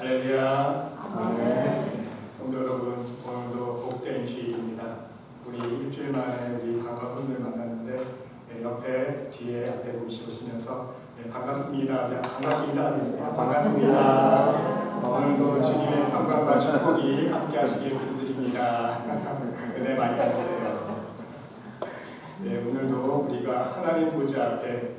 할렐루야. 아멘. 성도 여러분, 오늘도 복된 주일입니다. 우리 일주일 만에 우리 반가운 분들 만났는데 옆에 뒤에 앞에 보시면서 반갑습니다. 반갑게 인사하겠습니다. 반갑습니다. 오늘도 주님의 평강과 축복이 함께 하시길 기도드립니다. 은혜 많이 받으세요. 오늘도 우리가 하나님 보좌 앞에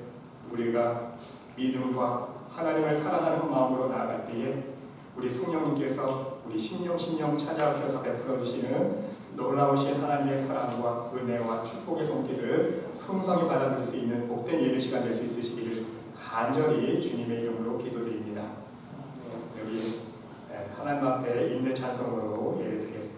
우리가 믿음과 하나님을 사랑하는 마음으로 나아갈 때에 우리 성령님께서 우리 심령 찾아오셔서 베풀어 주시는 놀라우신 하나님의 사랑과 은혜와 축복의 손길을 풍성히 받아들일 수 있는 복된 예배 시간 될 수 있으시기를 간절히 주님의 이름으로 기도드립니다. 여기 하나님 앞에 인내 찬송으로 예배드리겠습니다.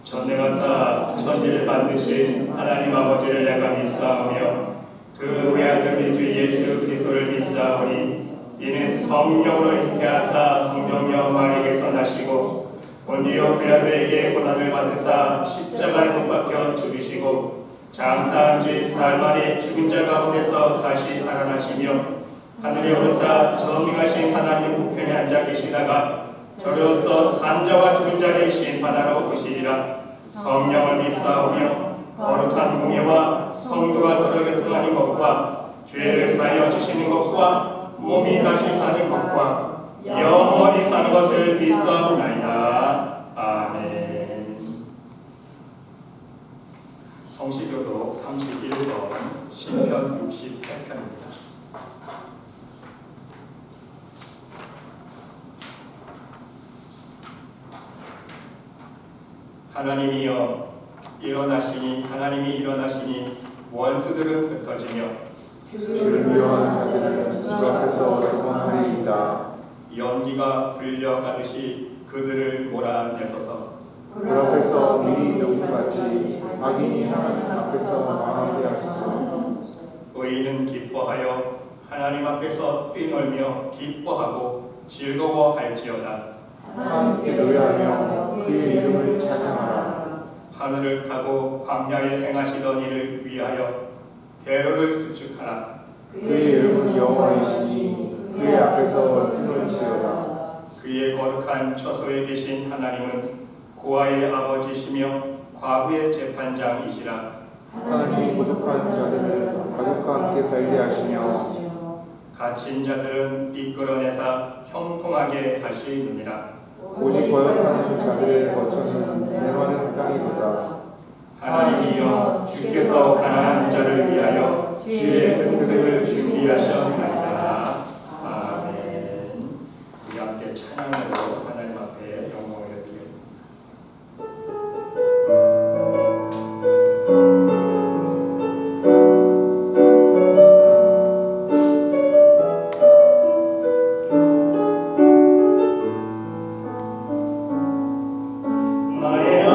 전능하사 천지를 만드신 하나님 아버지를 내가 믿사오며 그 외아들 주 예수 그리스도를 믿사오니 이는 성령으로 잉태하사 동정녀 마리에게서 나시고 본디오 빌라도에게 고난을 받으사 십자가에 못 박혀 죽으시고 장사한 지 사흘 만에 죽은 자 가운데서 다시 살아나시며 하늘에 오르사 전능하신 하나님 우편에 앉아 계시다가 저로서 산자와 죽은 자를 심판하러 오시리라. 성령을 믿사오며 거룩한 공예와 성도가 서로 교통하는 것과 죄를 사하여 주시는 것과 몸이 다시 사는 것과 영원히 사는 것을 믿사오나이다. 아멘. 성시교독 31번 신편 68편입니다. 하나님이여 일어나시니 하나님이 일어나시니 원수들은 흩어지며 주를 미워하는 자들은 주 앞에서 도망하리이다. 연기가 불려가듯이 그들을 몰아내소서. 그 앞에서 미리 녹음같이 악인이 하나님 앞에서 망하게 하소서. 의인은 기뻐하여 하나님 앞에서 뛰놀며 기뻐하고 즐거워할지어다. 하나님께 노래하며 그의 이름을 찬양하라. 하늘을 타고 광야에 행하시던 이를 위하여 대로를 수축하라. 그의 이름은 여호와이시니 그의 앞에서 뛰놀지어다. 그의 거룩한 처소에 계신 하나님은 고아의 아버지시며 과부의 재판장이시라. 하나님이 고독한 자들을 가족과 함께 살게 하시며 갇힌 자들은 이끌어내사 형통하게 하시느니라. 오직 거역하는 자들의 거처는 메마른 땅이로다. 하나님이여 주께서 가난한 자를 위하여 주의 끈들을 준비하셨나이다. 아멘. 우리 함께 찬양으로 하나님 앞에 영광을 드리겠습니다. 나의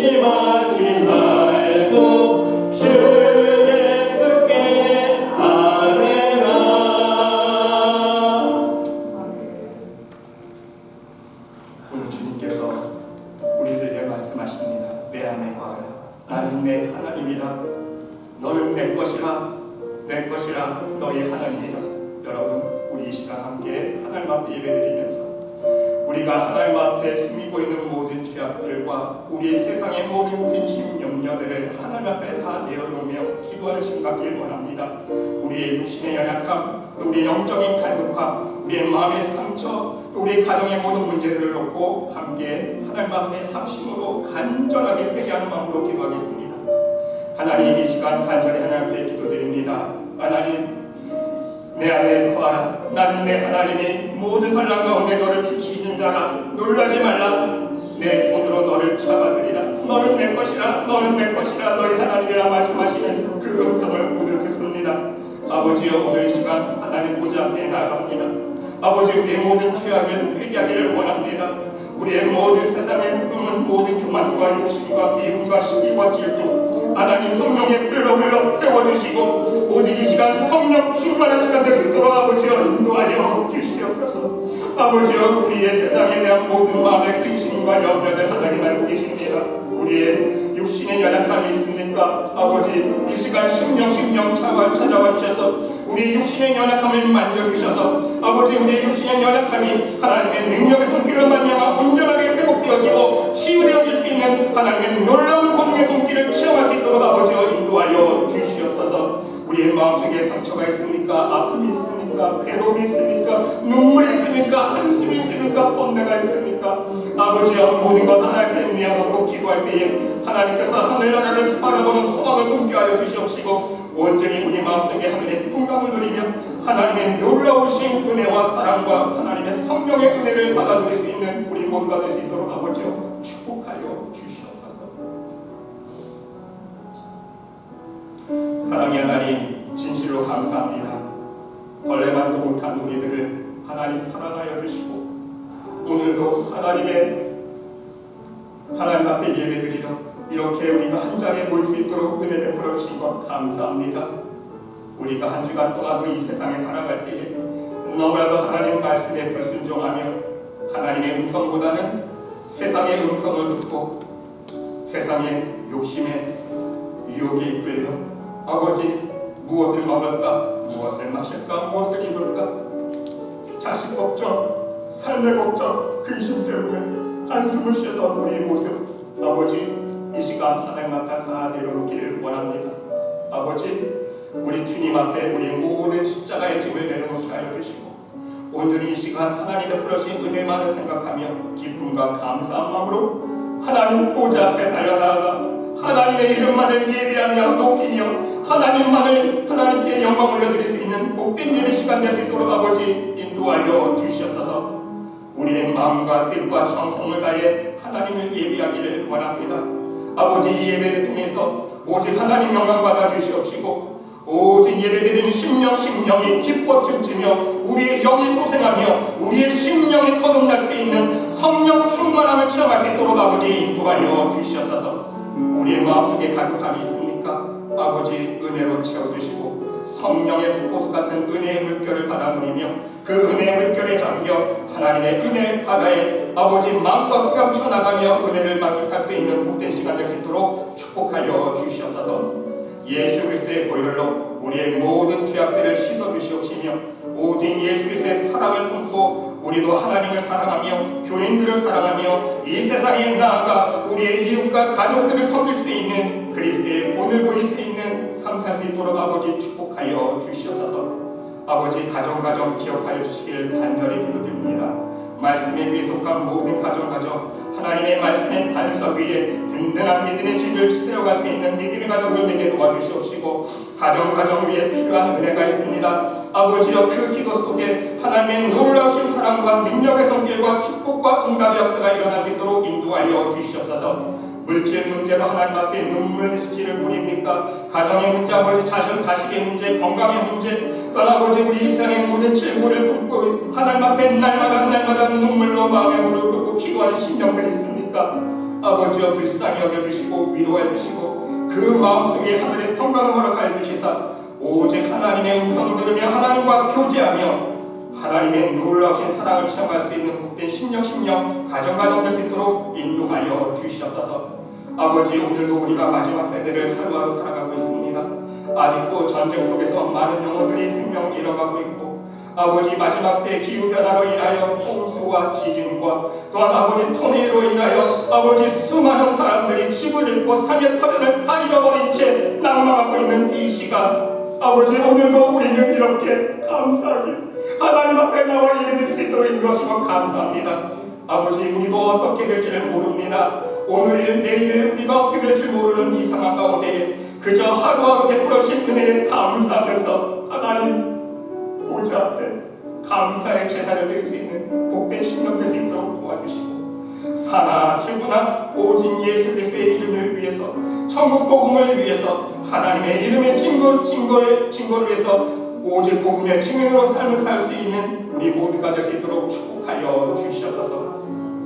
근심하지 말고 주 예수께 아뢰라. 오늘 주님께서 우리들에게 말씀하십니다. 내 안에 거하라. 나는 내 하나님이다. 너는 내 것이라. 내 것이라. 너희 하나님이다. 여러분, 우리 이 시간 함께 하나님 앞에 예배드리면서 우리가 하나님 앞에 숨기고 있는 모든 죄악들과 우리의 세상의 모든 근심 염려들을 하나님 앞에 다 내어놓으며 기도하는 시간 갖길 원합니다. 우리의 육신의 연약함, 또 우리의 영적인 갈급함, 우리의 마음의 상처, 또 우리의 가정의 모든 문제들을 놓고 함께 하나님 앞에 합심으로 간절하게 회개하는 마음으로 기도하겠습니다. 하나님, 이 시간 간절히 하나님 앞에 기도드립니다. 하나님, 내 안에 거하라. 나는 내 하나님이 모든 환난 가운데 너를 지키는 자라. 놀라지 말라. 내 손으로 너를 잡아들이라. 너는 내 것이라. 너는 내 것이라. 너희 하나님이라 말씀하시는 그 음성을 오늘 듣습니다. 아버지여, 오늘 이 시간 하나님 보좌 앞에 나아갑니다. 아버지, 우리의 모든 죄악을 회개하기를 원합니다. 우리의 모든 세상의 꿈은 모든 교만과 욕심과 미움과 시기와 질투, 하나님 성령의 불로 흘러 태워주시고 오직 이 시간 성령 충만한 시간 될 수 있도록 아버지여 인도하여 주시옵소서. 아버지여, 우리의 세상에 대한 모든 마음의 근심과 염려들 하나님 알고 계십니다. 우리의 육신의 연약함이 있습니까? 아버지, 이 시간 심령 찾아와 주셔서 우리의 육신의 연약함을 만져주셔서 아버지, 우리의 육신의 연약함이 하나님의 능력의 손길을 말미암아 온전하게 회복되어지고 치유되어질 수 있는 하나님의 놀라운 권능의 손길을 체험할 수 있도록 아버지여 인도하여 주시옵소서. 우리의 마음속에 상처가 있습니까? 아픔이 있습니까? 괴로움이 있습니까? 눈물이 있습니까? 한숨이 있습니까? 번뇌가 있습니까? 아버지여, 모든 것 하나님께 내어놓고 기도할 때에 하나님께서 하늘나라를 바라보는 소망을 품게 하여 주시옵시고 온전히 우리 마음속에 하늘의 풍감을 누리며 하나님의 놀라우신 은혜와 사랑과 하나님의 성령의 은혜를 받아들일 수 있는 우리 모두가 될 수 있도록 아버지여 축복하여 주시옵소서. 사랑의 하나님, 진실로 감사합니다. 벌레만도 못한 우리들을 하나님 사랑하여 주시고 오늘도 하나님 앞에 예배드리러 이렇게 우리가 한 자리에 모일 수 있도록 은혜 베풀어 주신 것 감사합니다. 우리가 한 주간 동안도 이 세상에 살아갈 때에 너무나도 하나님 말씀에 불순종하며 하나님의 음성보다는 세상의 음성을 듣고 세상의 욕심에 유혹에 이끌려 아버지, 무엇을 먹을까? 무엇을 마실까? 무엇을 입을까? 자식 걱정, 삶의 걱정, 근심 때문에 한숨을 쉬던 우리의 모습, 아버지, 이 시간 하나님 앞에 다 내려놓기를 원합니다. 아버지, 우리 주님 앞에 우리 모든 십자가의 짐을 내려놓게 하여 주시고 온전히 이 시간 하나님의 베풀어주신 은혜만을 생각하며 기쁨과 감사한 마음으로 하나님 보좌 앞에 달려나가 하나님의 이름만을 예배하며 높이며 하나님께 영광 올려드릴 수 있는 복된 예배 시간 될 수 있도록 아버지 인도하여 주시옵소서. 우리의 마음과 뜻과 정성을 다해 하나님을 예배하기를 원합니다. 아버지, 이 예배를 통해서 오직 하나님 영광 받아 주시옵시고 오직 예배드리는 심령이 기뻐 춤추며 우리의 영이 소생하며 우리의 심령이 거듭날 수 있는 성령 충만함을 체험할 수 있도록 아버지 인도하여 주시옵소서. 우리의 마음속에 가득함이 있습니까? 아버지, 은혜로 채워주시고 성령의 불보수 같은 은혜의 물결을 받아 누리며 그 은혜의 물결에 잠겨 하나님의 은혜의 바다에 아버지 마음과 헤엄쳐 나가며 은혜를 만끽할 수 있는 복된 시간 될 수 있도록 축복하여 주시옵소서. 예수 그리스도의 보혈로 우리의 모든 죄악들을 씻어 주시옵시며 오직 예수 그리스도의 사랑을 품고 우리도 하나님을 사랑하며 교인들을 사랑하며 이 세상에 나아가 우리의 이웃과 가족들을 섬길 수 있는 그리스도의 본을 보일 수 있는 삶 살 수 있도록 아버지 축복하여 주시옵소서. 아버지, 가정 기억하여 주시기를 간절히 기도드립니다. 말씀에 위에 속한 모든 가정 하나님의 말씀의 반석 위에 든든한 믿음의 집을 세워갈 수 있는 믿음의 가정을 내게 도와주시옵시고 가정 위에 필요한 은혜가 있습니다. 아버지여, 그 기도 속에 하나님의 놀라우신 사랑과 능력의 손길과 축복과 응답의 역사가 일어날 수 있도록 인도하여 주시옵소서. 물질 문제로 하나님 앞에 눈물의 시치를 뿌립니까? 가정의 문제, 아버지, 자식의 문제, 건강의 문제, 또 아버지, 우리 이 세상의 모든 질고를 품고 하나님 앞에 날마다 눈물로 마음의 물을 붓고 기도하는 심령들이 있습니까? 아버지여 불쌍히 여겨주시고 위로해 주시고 그 마음속에 하늘의 평강을 허락하여 주시사 오직 하나님의 음성을 들으며 하나님과 교제하며 하나님의 놀라우신 사랑을 체험할 수 있는 복된 심령 가정 될 수 있도록 인도하여 주시옵소서. 아버지, 오늘도 우리가 마지막 세대를 하루하루 살아가고 있습니다. 아직도 전쟁 속에서 많은 영혼들이 생명을 잃어가고 있고 아버지, 마지막 때 기후변화로 인하여 홍수와 지진과 또한 아버지 토네이로 인하여 아버지 수많은 사람들이 집을 잃고 삶의 터전을 다 잃어버린 채 낭망하고 있는 이 시간, 아버지 오늘도 우리는 이렇게 감사하게 하나님 앞에 나와 예배드릴 수 있도록 인도하시고 감사합니다. 아버지, 우리도 어떻게 될지를 모릅니다. 오늘 내일 우리가 어떻게 될지 모르는 이 상황 가운데 그저 하루하루 베풀어주신 은혜에 감사하면서 하나님 보좌 앞에 감사의 제사를 드릴 수 있는 복된 심령 될 수 있도록 도와주시고 사나 죽으나 오직 예수 그리스도의 이름을 위해서 천국 복음을 위해서 하나님의 이름의 증거를 위해서 오직 복음의 증인으로 삶을 살 수 있는 우리 모두가 될 수 있도록 축복하여 주시옵소서.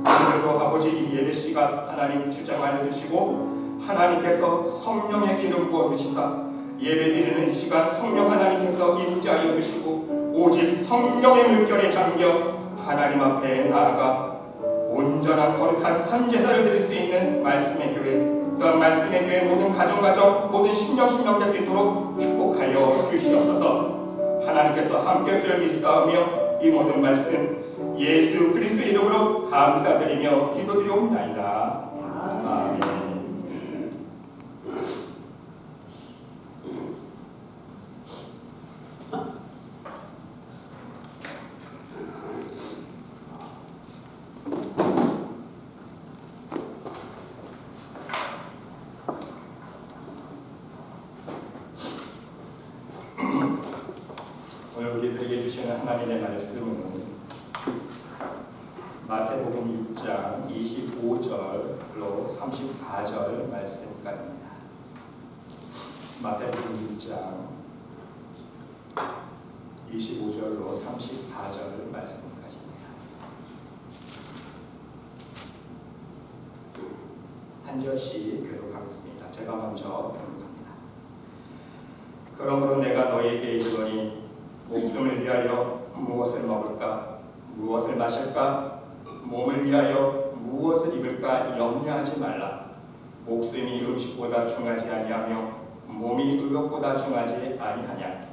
오늘도 아버지 이 예배 시간 하나님 주장하여 주시고 하나님께서 성령의 기름 부어 주시사 예배드리는 이 시간 성령 하나님께서 임재하여 주시고 오직 성령의 물결에 잠겨 하나님 앞에 나아가 온전한 거룩한 산제사를 드릴 수 있는 말씀의 교회, 또한 말씀의 교회 모든 가정 모든 심령 될 수 있도록 축복하여 주시옵소서. 하나님께서 함께해 줄 믿사오며 이 모든 말씀 예수 그리스도 이름으로 감사드리며 기도드리옵나이다. 아멘. 오늘 우리들에게 주시는 하나님의 말씀은 마태복음 6장 25절로 34절 말씀까지입니다. 마태복음 6장 25절로 34절 말씀까지입니다. 한 절씩 교독하겠습니다. 제가 먼저 교독합니다. 그러므로 내가 너희에게 이르노니 목숨을 위하여 무엇을 먹을까, 무엇을 마실까, 몸을 위하여 무엇을 입을까 염려하지 말라. 목숨이 음식보다 중하지 아니하며 몸이 의복보다 중하지 아니하냐.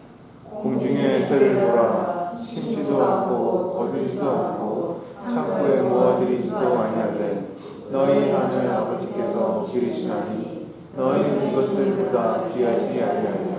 공중에 새를 보라. 심지도 않고 거두지도 않고 창고에 모아들이지도 아니하되 너희 하늘 아버지께서 기르시나니 너희는 이것들보다 귀하지 아니하냐.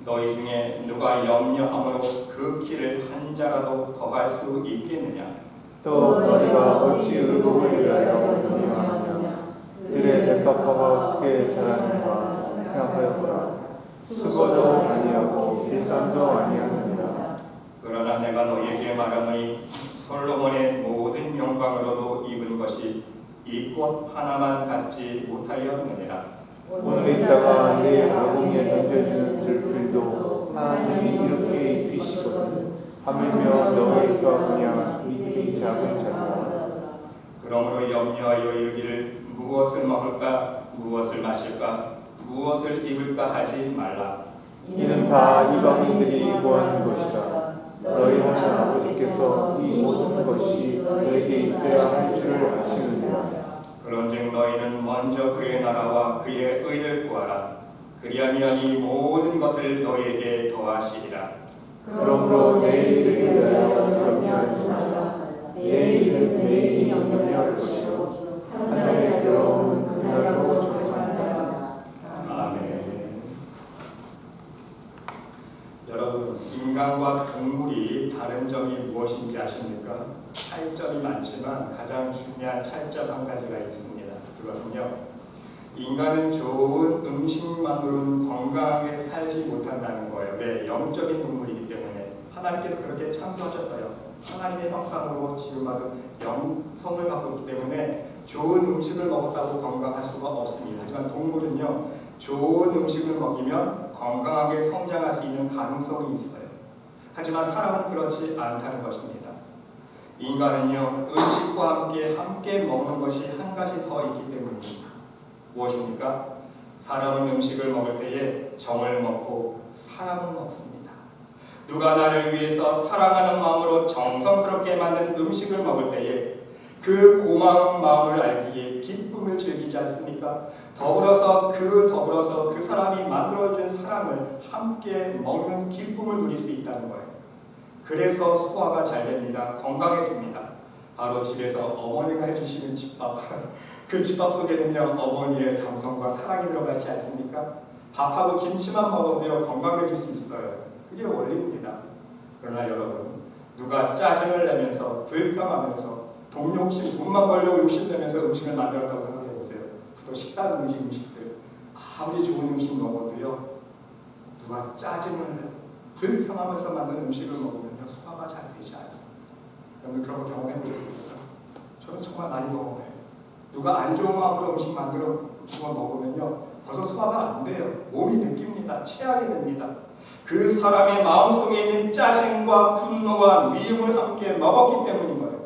너희 중에 누가 염려함으로 그 길을 한 자라도 더할 수 있겠느냐. 또 너희가 어찌 의복을 위하여 염려하느냐. 들의 백합화가 어떻게 자라는가 생각하였구나. 수고도 아니하고 일삼도 아니하느니라. 그러나 내가 너희에게 말하노니 솔로몬의 모든 영광으로도 입은 것이 이 꽃 하나만 갖지 못하였느니라. 오늘 있다가 내일 아궁이에 던져지는 들풀도 하나님이 이렇게 입히시거든. 하물며 너희가 그냥 이들이 작은 자라. 그러므로 염려하여 이르기를 무엇을 먹을까, 무엇을 마실까, 무엇을 입을까 하지 말라. 이는 다 이방인들이 구하는 것이라. 너희 하나님 아버지께서 이 모든 것이 너에게 있어야 할 줄을 아시느니라. 그런즉 너희는 먼저 그의 나라와 그의 의를 구하라. 그리하면 이 모든 것을 너희에게 더하시리라. 그러므로 내일을 위하여 염려하지 말라. 내일은 내일이 염려할 것이요 한 달의 괴로움은 그날로 족하니라. 아멘. 여러분, 인간과 동물이 다른 점이 무엇인지 아십니까? 차이점이 많지만 가장 중요한 차이점 한 가지가 있습니다. 그것은요, 인간은 좋은 음식만으로는 건강하게 살지 못한다는 거예요. 왜? 영적인 동물이기 때문에. 하나님께서 그렇게 창조하셨어요. 하나님의 형상으로 지음받은 영성을 갖고 있기 때문에 좋은 음식을 먹었다고 건강할 수가 없습니다. 하지만 동물은요, 좋은 음식을 먹이면 건강하게 성장할 수 있는 가능성이 있어요. 하지만 사람은 그렇지 않다는 것입니다. 인간은요, 음식과 함께 먹는 것이 한 가지 더 있기 때문입니다. 무엇입니까? 사람은 음식을 먹을 때에 정을 먹고 사랑을 먹습니다. 누가 나를 위해서 사랑하는 마음으로 정성스럽게 만든 음식을 먹을 때에 그 고마운 마음을 알기에 기쁨을 즐기지 않습니까? 더불어서 그 사람이 만들어준 사람을 함께 먹는 기쁨을 누릴 수 있다는 거예요. 그래서 소화가 잘 됩니다. 건강해집니다. 바로 집에서 어머니가 해주시는 집밥, 그 집밥 속에는요 어머니의 정성과 사랑이 들어가 있지 않습니까? 밥하고 김치만 먹어도요 건강해질 수 있어요. 그게 원리입니다. 그러나 여러분, 누가 짜증을 내면서 불평하면서 돈만 벌려고 욕심내면서 음식을 만들었다고 생각해보세요. 또 식당 음식들 아무리 좋은 음식 먹어도요 누가 짜증을 내고 불평하면서 만든 음식을 먹으면요 소화가 잘 되지 않습니다. 여러분 그런 거 경험해보셨습니까? 저는 정말 많이 경험해요. 누가 안 좋은 마음으로 음식 만들어 먹으면요 벌써 소화가 안 돼요. 몸이 느낍니다. 체하게 됩니다. 그 사람의 마음속에 있는 짜증과 분노와 미움을 함께 먹었기 때문인 거예요.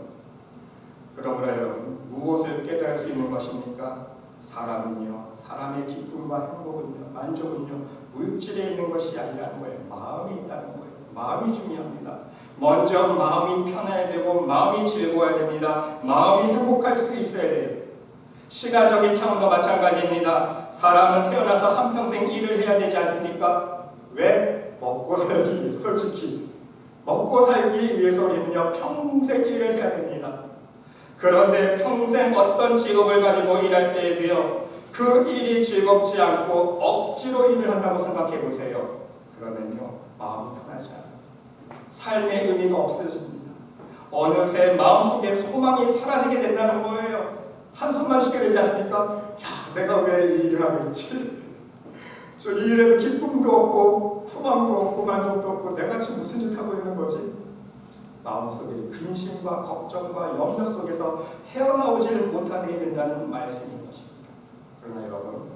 그러므로 여러분, 무엇을 깨달을 수 있는 것입니까? 사람의 기쁨과 행복은요, 만족은요, 물질에 있는 것이 아니라는 거예요. 마음이 있다는 거예요. 마음이 중요합니다. 먼저 마음이 편해야 되고 마음이 즐거워야 됩니다. 마음이 행복할 수 있어야 돼요. 시간적인 차원도 마찬가지입니다. 사람은 태어나서 한평생 일을 해야 되지 않습니까? 왜? 먹고 살기 위해서. 솔직히 먹고 살기 위해서는요 평생 일을 해야 됩니다. 그런데 평생 어떤 직업을 가지고 일할 때에도요 그 일이 즐겁지 않고 억지로 일을 한다고 생각해 보세요. 그러면요 마음이 편하지 않아요. 삶의 의미가 없어집니다. 어느새 마음속에 소망이 사라지게 된다는 거예요. 한숨만 쉬게 되지 않습니까? 야, 내가 왜 이 일을 하고 있지? 저 이 일에도 기쁨도 없고 소망도 없고 만족도 없고 내가 지금 무슨 짓 하고 있는 거지? 마음속에 근심과 걱정과 염려 속에서 헤어나오지를 못하게 된다는 말씀인 것입니다. 그러나 여러분,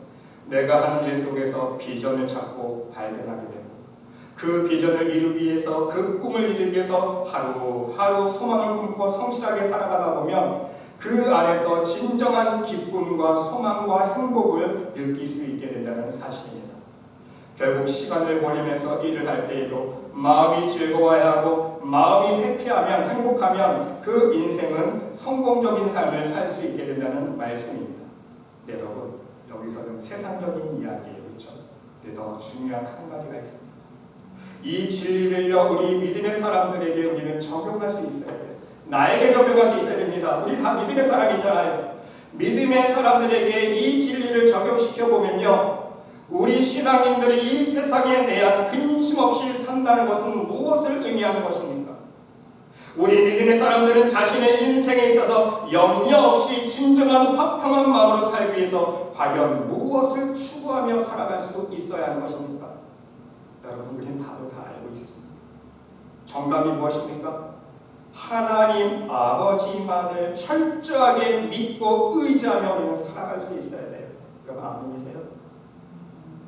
내가 하는 일 속에서 비전을 찾고 발견하게 되고 그 비전을 이루기 위해서 그 꿈을 이루기 위해서 하루하루 소망을 품고 성실하게 살아가다 보면 그 안에서 진정한 기쁨과 소망과 행복을 느낄 수 있게 된다는 사실입니다. 결국 시간을 보내면서 일을 할 때에도 마음이 즐거워야 하고 마음이 해피하면 행복하면 그 인생은 성공적인 삶을 살 수 있게 된다는 말씀입니다. 네, 여러분 여기서는 세상적인 이야기예요. 그렇죠? 근데 더 중요한 한 가지가 있습니다. 이 진리를요 우리 믿음의 사람들에게 우리는 적용할 수 있어야 돼요. 나에게 적용할 수 있어야 됩니다. 우리 다 믿음의 사람이잖아요. 믿음의 사람들에게 이 진리를 적용시켜보면요 우리 신앙인들이 이 세상에 대한 근심 없이 산다는 것은 무엇을 의미하는 것입니까? 우리 믿음의 사람들은 자신의 인생에 있어서 염려 없이 진정한 화평한 마음으로 살기 위해서 과연 무엇을 추구하며 살아갈 수 있어야 하는 것입니까? 여러분 우리는 답을 다 알고 있습니다. 정답이 무엇입니까? 하나님 아버지만을 철저하게 믿고 의지하며 우리는 살아갈 수 있어야 돼요. 여러분 아멘이세요?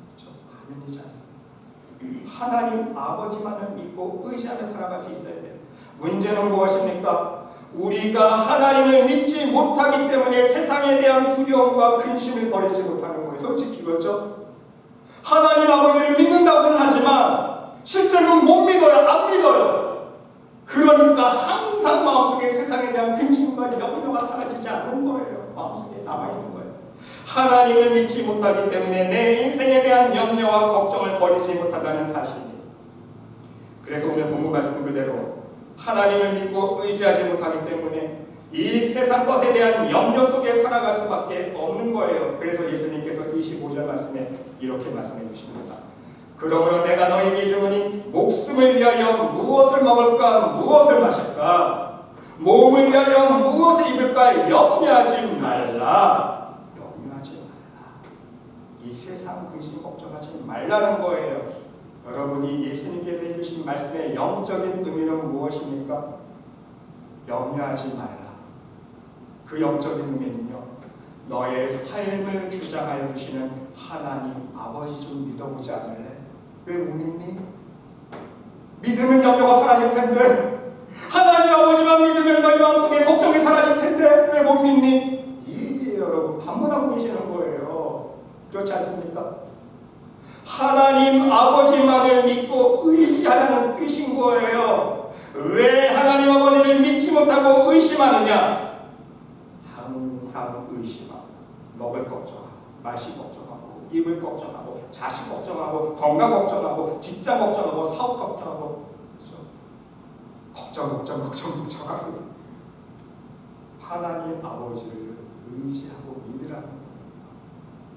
그렇죠? 아멘이지 않습니까? 하나님 아버지만을 믿고 의지하며 살아갈 수 있어야 돼요. 문제는 무엇입니까? 우리가 하나님을 믿지 못하기 때문에 세상에 대한 두려움과 근심을 버리지 못하는 거예요. 솔직히 그렇죠? 하나님 아버지를 믿는다고는 하지만 실제로는 못 믿어요. 안 믿어요. 그러니까 항상 마음속에 세상에 대한 근심과 염려가 사라지지 않는 거예요. 마음속에 남아있는 거예요. 하나님을 믿지 못하기 때문에 내 인생에 대한 염려와 걱정을 버리지 못한다는 사실입니다. 그래서 오늘 본문 말씀 그대로 하나님을 믿고 의지하지 못하기 때문에 이 세상 것에 대한 염려 속에 살아갈 수밖에 없는 거예요. 그래서 예수님께서 25절 말씀에 이렇게 말씀해 주십니다. 그러므로 내가 너희에게 이르노니 목숨을 위하여 무엇을 먹을까 무엇을 마실까 몸을 위하여 무엇을 입을까 염려하지 말라. 염려하지 말라. 이 세상 근심 걱정하지 말라는 거예요. 여러분이 예수님께서 해주신 말씀의 영적인 의미는 무엇입니까? 염려하지 말라. 그 영적인 의미는요 너의 삶을 주장하여 주시는 하나님 아버지 좀 믿어보지 않을래? 왜 못 믿니? 믿으면 염려가 사라질 텐데 하나님 아버지만 믿으면 너희 마음속에 걱정이 사라질 텐데 왜 못 믿니? 이게 여러분 반문하고 계시는 거예요. 그렇지 않습니까? 하나님 아버지만을 믿고 의지하라는 뜻인 거예요. 왜 하나님 아버지를 믿지 못하고 의심하느냐? 항상 의심하고 먹을 걱정하고 마실 걱정하고 입을 걱정하고 자식 걱정하고 건강 걱정하고 직장 걱정하고 사업 걱정하고 걱정하고 하나님 아버지를 의지하고 믿으라는 거예요.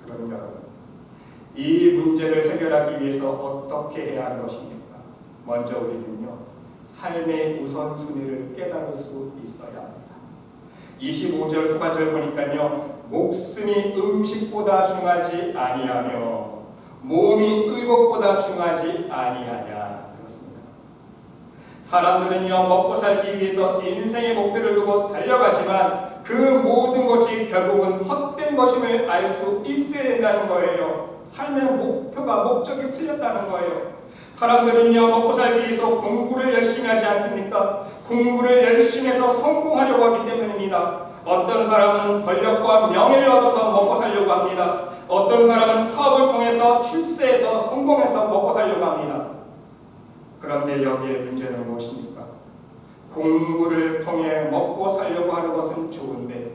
그러면 여러분 이 문제를 해결하기 위해서 어떻게 해야 하는 것입니까? 먼저 우리는요 삶의 우선순위를 깨달을 수 있어야 합니다. 25절 후반절 보니까요 목숨이 음식보다 중하지 아니하며 몸이 의복보다 중하지 아니하냐. 그렇습니다. 사람들은요 먹고 살기 위해서 인생의 목표를 두고 달려가지만 그 모든 것이 결국은 헛된 것임을 알 수 있어야 된다는 거예요. 삶의 목표가 목적이 틀렸다는 거예요. 사람들은요 먹고 살기 위해서 공부를 열심히 하지 않습니까? 공부를 열심히 해서 성공하려고 하기 때문입니다. 어떤 사람은 권력과 명예를 얻어서 먹고 살려고 합니다. 어떤 사람은 사업을 통해서 출세해서 성공해서 먹고 살려고 합니다. 그런데 여기에 문제는 무엇입니까? 공부를 통해 먹고 살려고 하는 것은 좋은데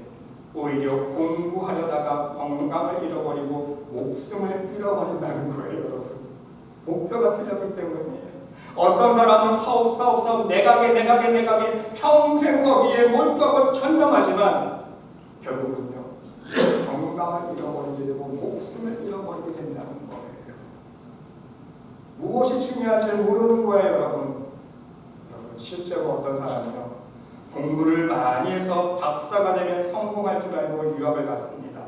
오히려 공부하려다가 건강을 잃어버리고 목숨을 잃어버린다는 거예요. 여러분 목표가 틀렸기 때문이에요. 어떤 사람은 사업 내가게 평생 거기에 몰두하고 천명하지만 결국은요 건강을 잃어버리게 되고 목숨을 잃어버리게 된다는 거예요. 무엇이 중요한지 모르는 거예요. 여러분 실제로 어떤 사람은요 공부를 많이 해서 박사가 되면 성공할 줄 알고 유학을 갔습니다.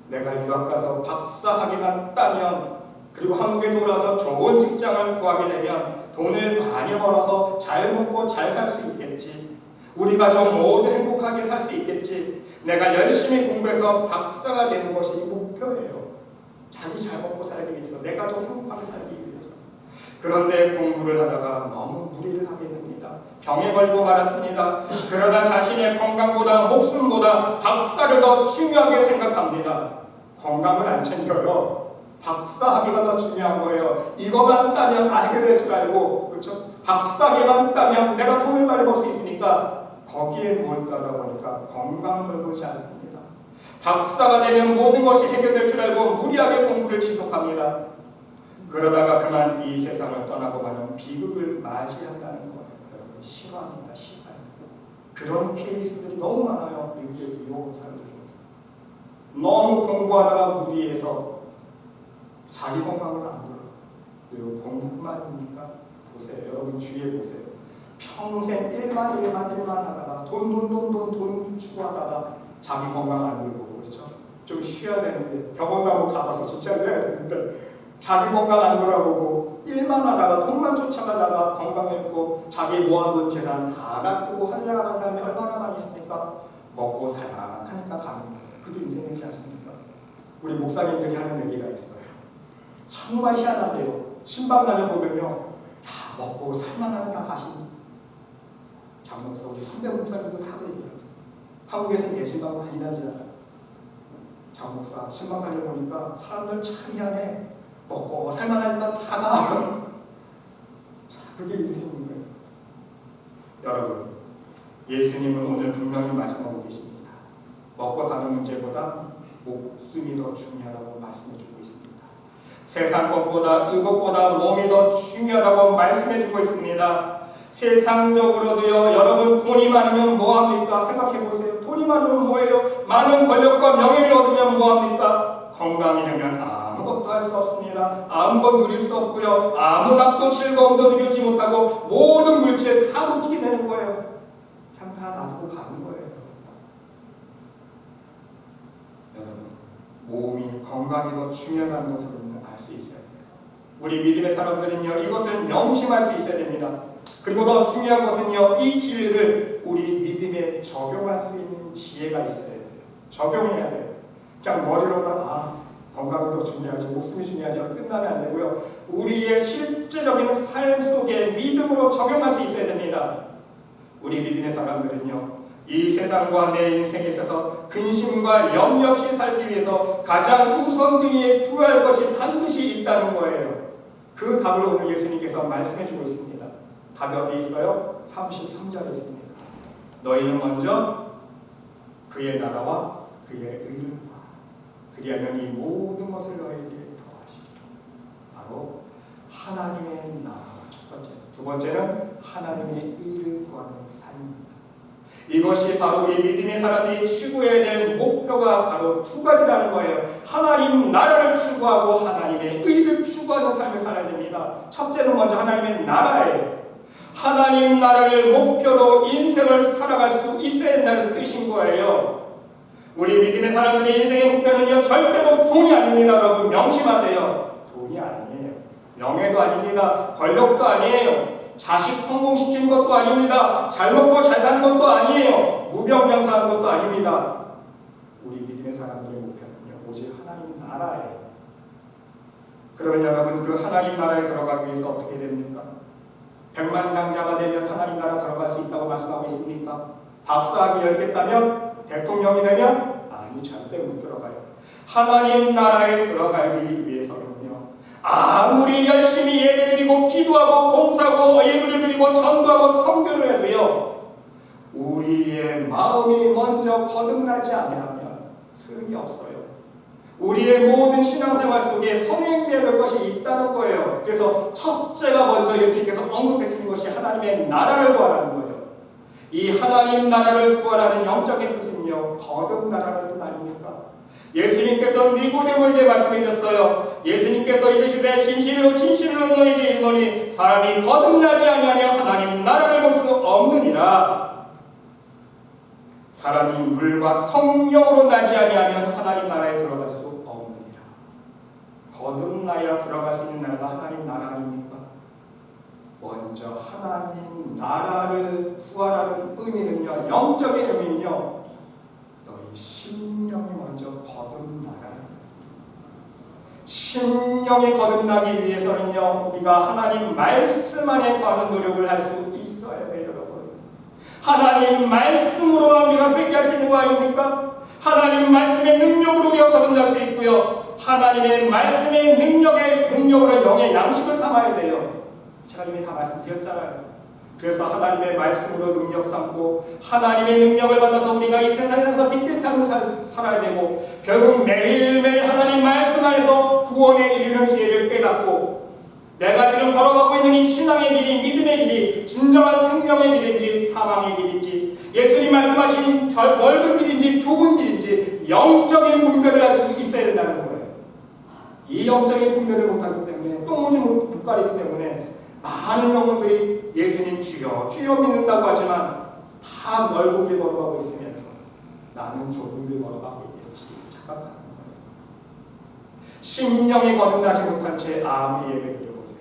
내가 유학 가서 박사 학위만 따면 그리고 한국에 돌아와서 좋은 직장을 구하게 되면 돈을 많이 벌어서 잘 먹고 잘 살 수 있겠지. 우리 가족 모두 행복하게 살 수 있겠지. 내가 열심히 공부해서 박사가 되는 것이 목표예요. 자기 잘 먹고 살기 위해서, 내 가족 행복하게 살기 위해서. 그런데 공부를 하다가 너무 무리를 하게 됩니다. 병에 걸리고 말았습니다. 그러나 자신의 건강보다 목숨보다 박사를 더 중요하게 생각합니다. 건강을 안 챙겨요. 박사 학위가 더 중요한 거예요. 이거만 따면 다 해결될 줄 알고, 그렇죠? 박사 학위만 따면 내가 돈을 많이 벌 수 있으니까 거기에 몰두하다 보니까 건강을 돌보지 않습니다. 박사가 되면 모든 것이 해결될 줄 알고 무리하게 공부를 지속합니다. 그러다가 그만 이 세상을 떠나고 마는 비극을 맞이한다는 거예요. 여러분 싫어합니다. 싫어요. 그런 케이스들이 너무 많아요. 미국의 의료사들 중에서. 너무 공부하다가 무리해서 자기 건강을 안 돌아요. 공부뿐만입니까? 보세요. 여러분 주위에 보세요. 평생 일만 하다가 돈 추구하다가 자기 건강 안 돌보고, 그렇죠? 좀 쉬어야 되는데 병원하고 가봐서 진짜 해야 되는데 자기 건강 안 돌아보고 일만 하다가 돈만 쫓아가다가 건강 잃고 자기 모아둔 재산 다 놔두고 하늘나라 간 사람이 얼마나 많이 있습니까? 먹고 살만하니까 가는 거예요. 그게 인생이지 않습니까? 우리 목사님들이 하는 얘기가 있어요. 정말 희한하네요. 신방가에 보면요, 다 먹고 살만하면 다 가시니. 장목사, 우리 선배 목사님도 다 그 얘기하세요. 한국에서는 대신방 많이 다니잖아요. 장목사, 신방가에 보니까 사람들 참 희한해. 먹고 살만하니까 다 가. 자, 그게 인생인 거예요. 여러분, 예수님은 오늘 분명히 말씀하고 계십니다. 먹고 사는 문제보다 목숨이 더 중요하다고 말씀해주고 있습니다. 세상 것보다 의복보다 몸이 더 중요하다고 말씀해주고 있습니다. 세상적으로도요, 여러분 돈이 많으면 뭐합니까? 생각해보세요. 돈이 많으면 뭐예요? 많은 권력과 명예를 얻으면 뭐합니까? 건강 잃으면 아무것도 할 수 없습니다. 아무것도 누릴 수 없고요. 아무 낙도 즐거움도 누리지 못하고 모든 물질에 다 놓치게 되는 거예요. 그냥 다 놔두고 가는 거예요. 여러분, 몸이 건강이 더 중요하다는 것을 알 수 있어야 돼요. 우리 믿음의 사람들은요, 이것을 명심할 수 있어야 됩니다. 그리고 더 중요한 것은요, 이 진리를 우리 믿음에 적용할 수 있는 지혜가 있어야 돼요. 적용해야 돼요. 그냥 머리로만 건강이 더 중요하지, 목숨이 중요하지 끝나면 안 되고요. 우리의 실제적인 삶 속에 믿음으로 적용할 수 있어야 됩니다. 우리 믿음의 사람들은요, 이 세상과 내 인생에 있어서 근심과 염려 없이 살기 위해서 가장 우선순위에 두어야 할 것이 반드시 있다는 거예요. 그 답을 오늘 예수님께서 말씀해 주고 있습니다. 답이 어디 있어요? 33절에 있습니다. 너희는 먼저 그의 나라와 그의 의를 구하라. 그리하면 이 모든 것을 너희에게 더하시리라. 바로 하나님의 나라와 첫 번째, 두 번째는 하나님의 의를 구하는 삶입니다. 이것이 바로 우리 믿음의 사람들이 추구해야 될 목표가 바로 두 가지라는 거예요. 하나님 나라를 추구하고 하나님의 의를 추구하는 삶을 살아야 됩니다. 첫째는 먼저 하나님의 나라예요. 하나님 나라를 목표로 인생을 살아갈 수 있어야 된다는 뜻인 거예요. 우리 믿음의 사람들의 인생의 목표는요, 절대로 돈이 아닙니다. 여러분 명심하세요. 돈이 아니에요. 명예도 아닙니다. 권력도 아니에요. 자식 성공시키는 것도 아닙니다. 잘 먹고 잘 사는 것도 아니에요. 무병장수하는 것도 아닙니다. 우리 믿음의 사람들의 목표는요, 오직 하나님 나라예요. 그러면 여러분, 그 하나님 나라에 들어가기 위해서 어떻게 됩니까? 백만장자가 되면 하나님 나라 들어갈 수 있다고 말씀하고 있습니까? 박사학위 열겠다면? 대통령이 되면? 아니, 절대 못 들어가요. 하나님 나라에 들어가기 위해서는요, 아무리 열심히 예배드리고 기도하고 봉사하고 예물을 드리고 전도하고 선교를 해도요, 우리의 마음이 먼저 거듭나지 않으면 소용이 없어요. 우리의 모든 신앙생활 속에 성행되어야 될 것이 있다는 거예요. 그래서 첫째가 먼저 예수님께서 언급해 주신 것이 하나님의 나라를 구하라는 거예요. 이 하나님 나라를 구하라는 영적인 뜻은요, 거듭나라는 뜻 아닙니까? 예수님께서 니고데모에게 말씀해 주셨어요. 예수님께서 이르시되 진실로 진실로 너희에게 이르노니 사람이 거듭나지 아니하면 하나님 나라를 볼 수 없느니라. 사람이 물과 성령으로 나지 아니하면 하나님 나라에 들어갈 수 없느니라. 거듭나야 들어갈 수 있는 나라가 하나님 나라 아닙니까? 먼저 하나님 나라를 구하라는 의미는요, 영적인 의미는요, 너희 심령이 먼저 거듭나라. 심령이 거듭나기 위해서는요, 우리가 하나님 말씀 안에 거하는 노력을 할 수 있어야 돼요, 여러분. 하나님 말씀으로만 우리가 회개할 수 있는 거 아닙니까? 하나님 말씀의 능력으로 우리가 거듭날 수 있고요, 하나님의 말씀의 능력으로 영의 양식을 삼아야 돼요. 제가 이미 다 말씀드렸잖아요. 그래서 하나님의 말씀으로 능력 삼고 하나님의 능력을 받아서 우리가 이 세상에서 빛된 삶을 살아야 되고, 결국 매일매일 하나님 말씀 안에서 구원에 이르는 지혜를 깨닫고, 내가 지금 걸어가고 있는 이 신앙의 길이, 믿음의 길이 진정한 생명의 길인지 사망의 길인지, 예수님 말씀하신 넓은 길인지 좁은 길인지 영적인 분별을 할 수 있어야 된다는 거예요. 이 영적인 분별을 못하기 때문에, 똥무지 못 가리기 때문에 많은 영혼들이 예수님 주여 주여 믿는다고 하지만 다 넓은 길 걸어가고 있으면서 나는 좁은 길 걸어가고 있겠지 착각하는 거예요. 심령이 거듭나지 못한 채 아무리 예배드려보세요.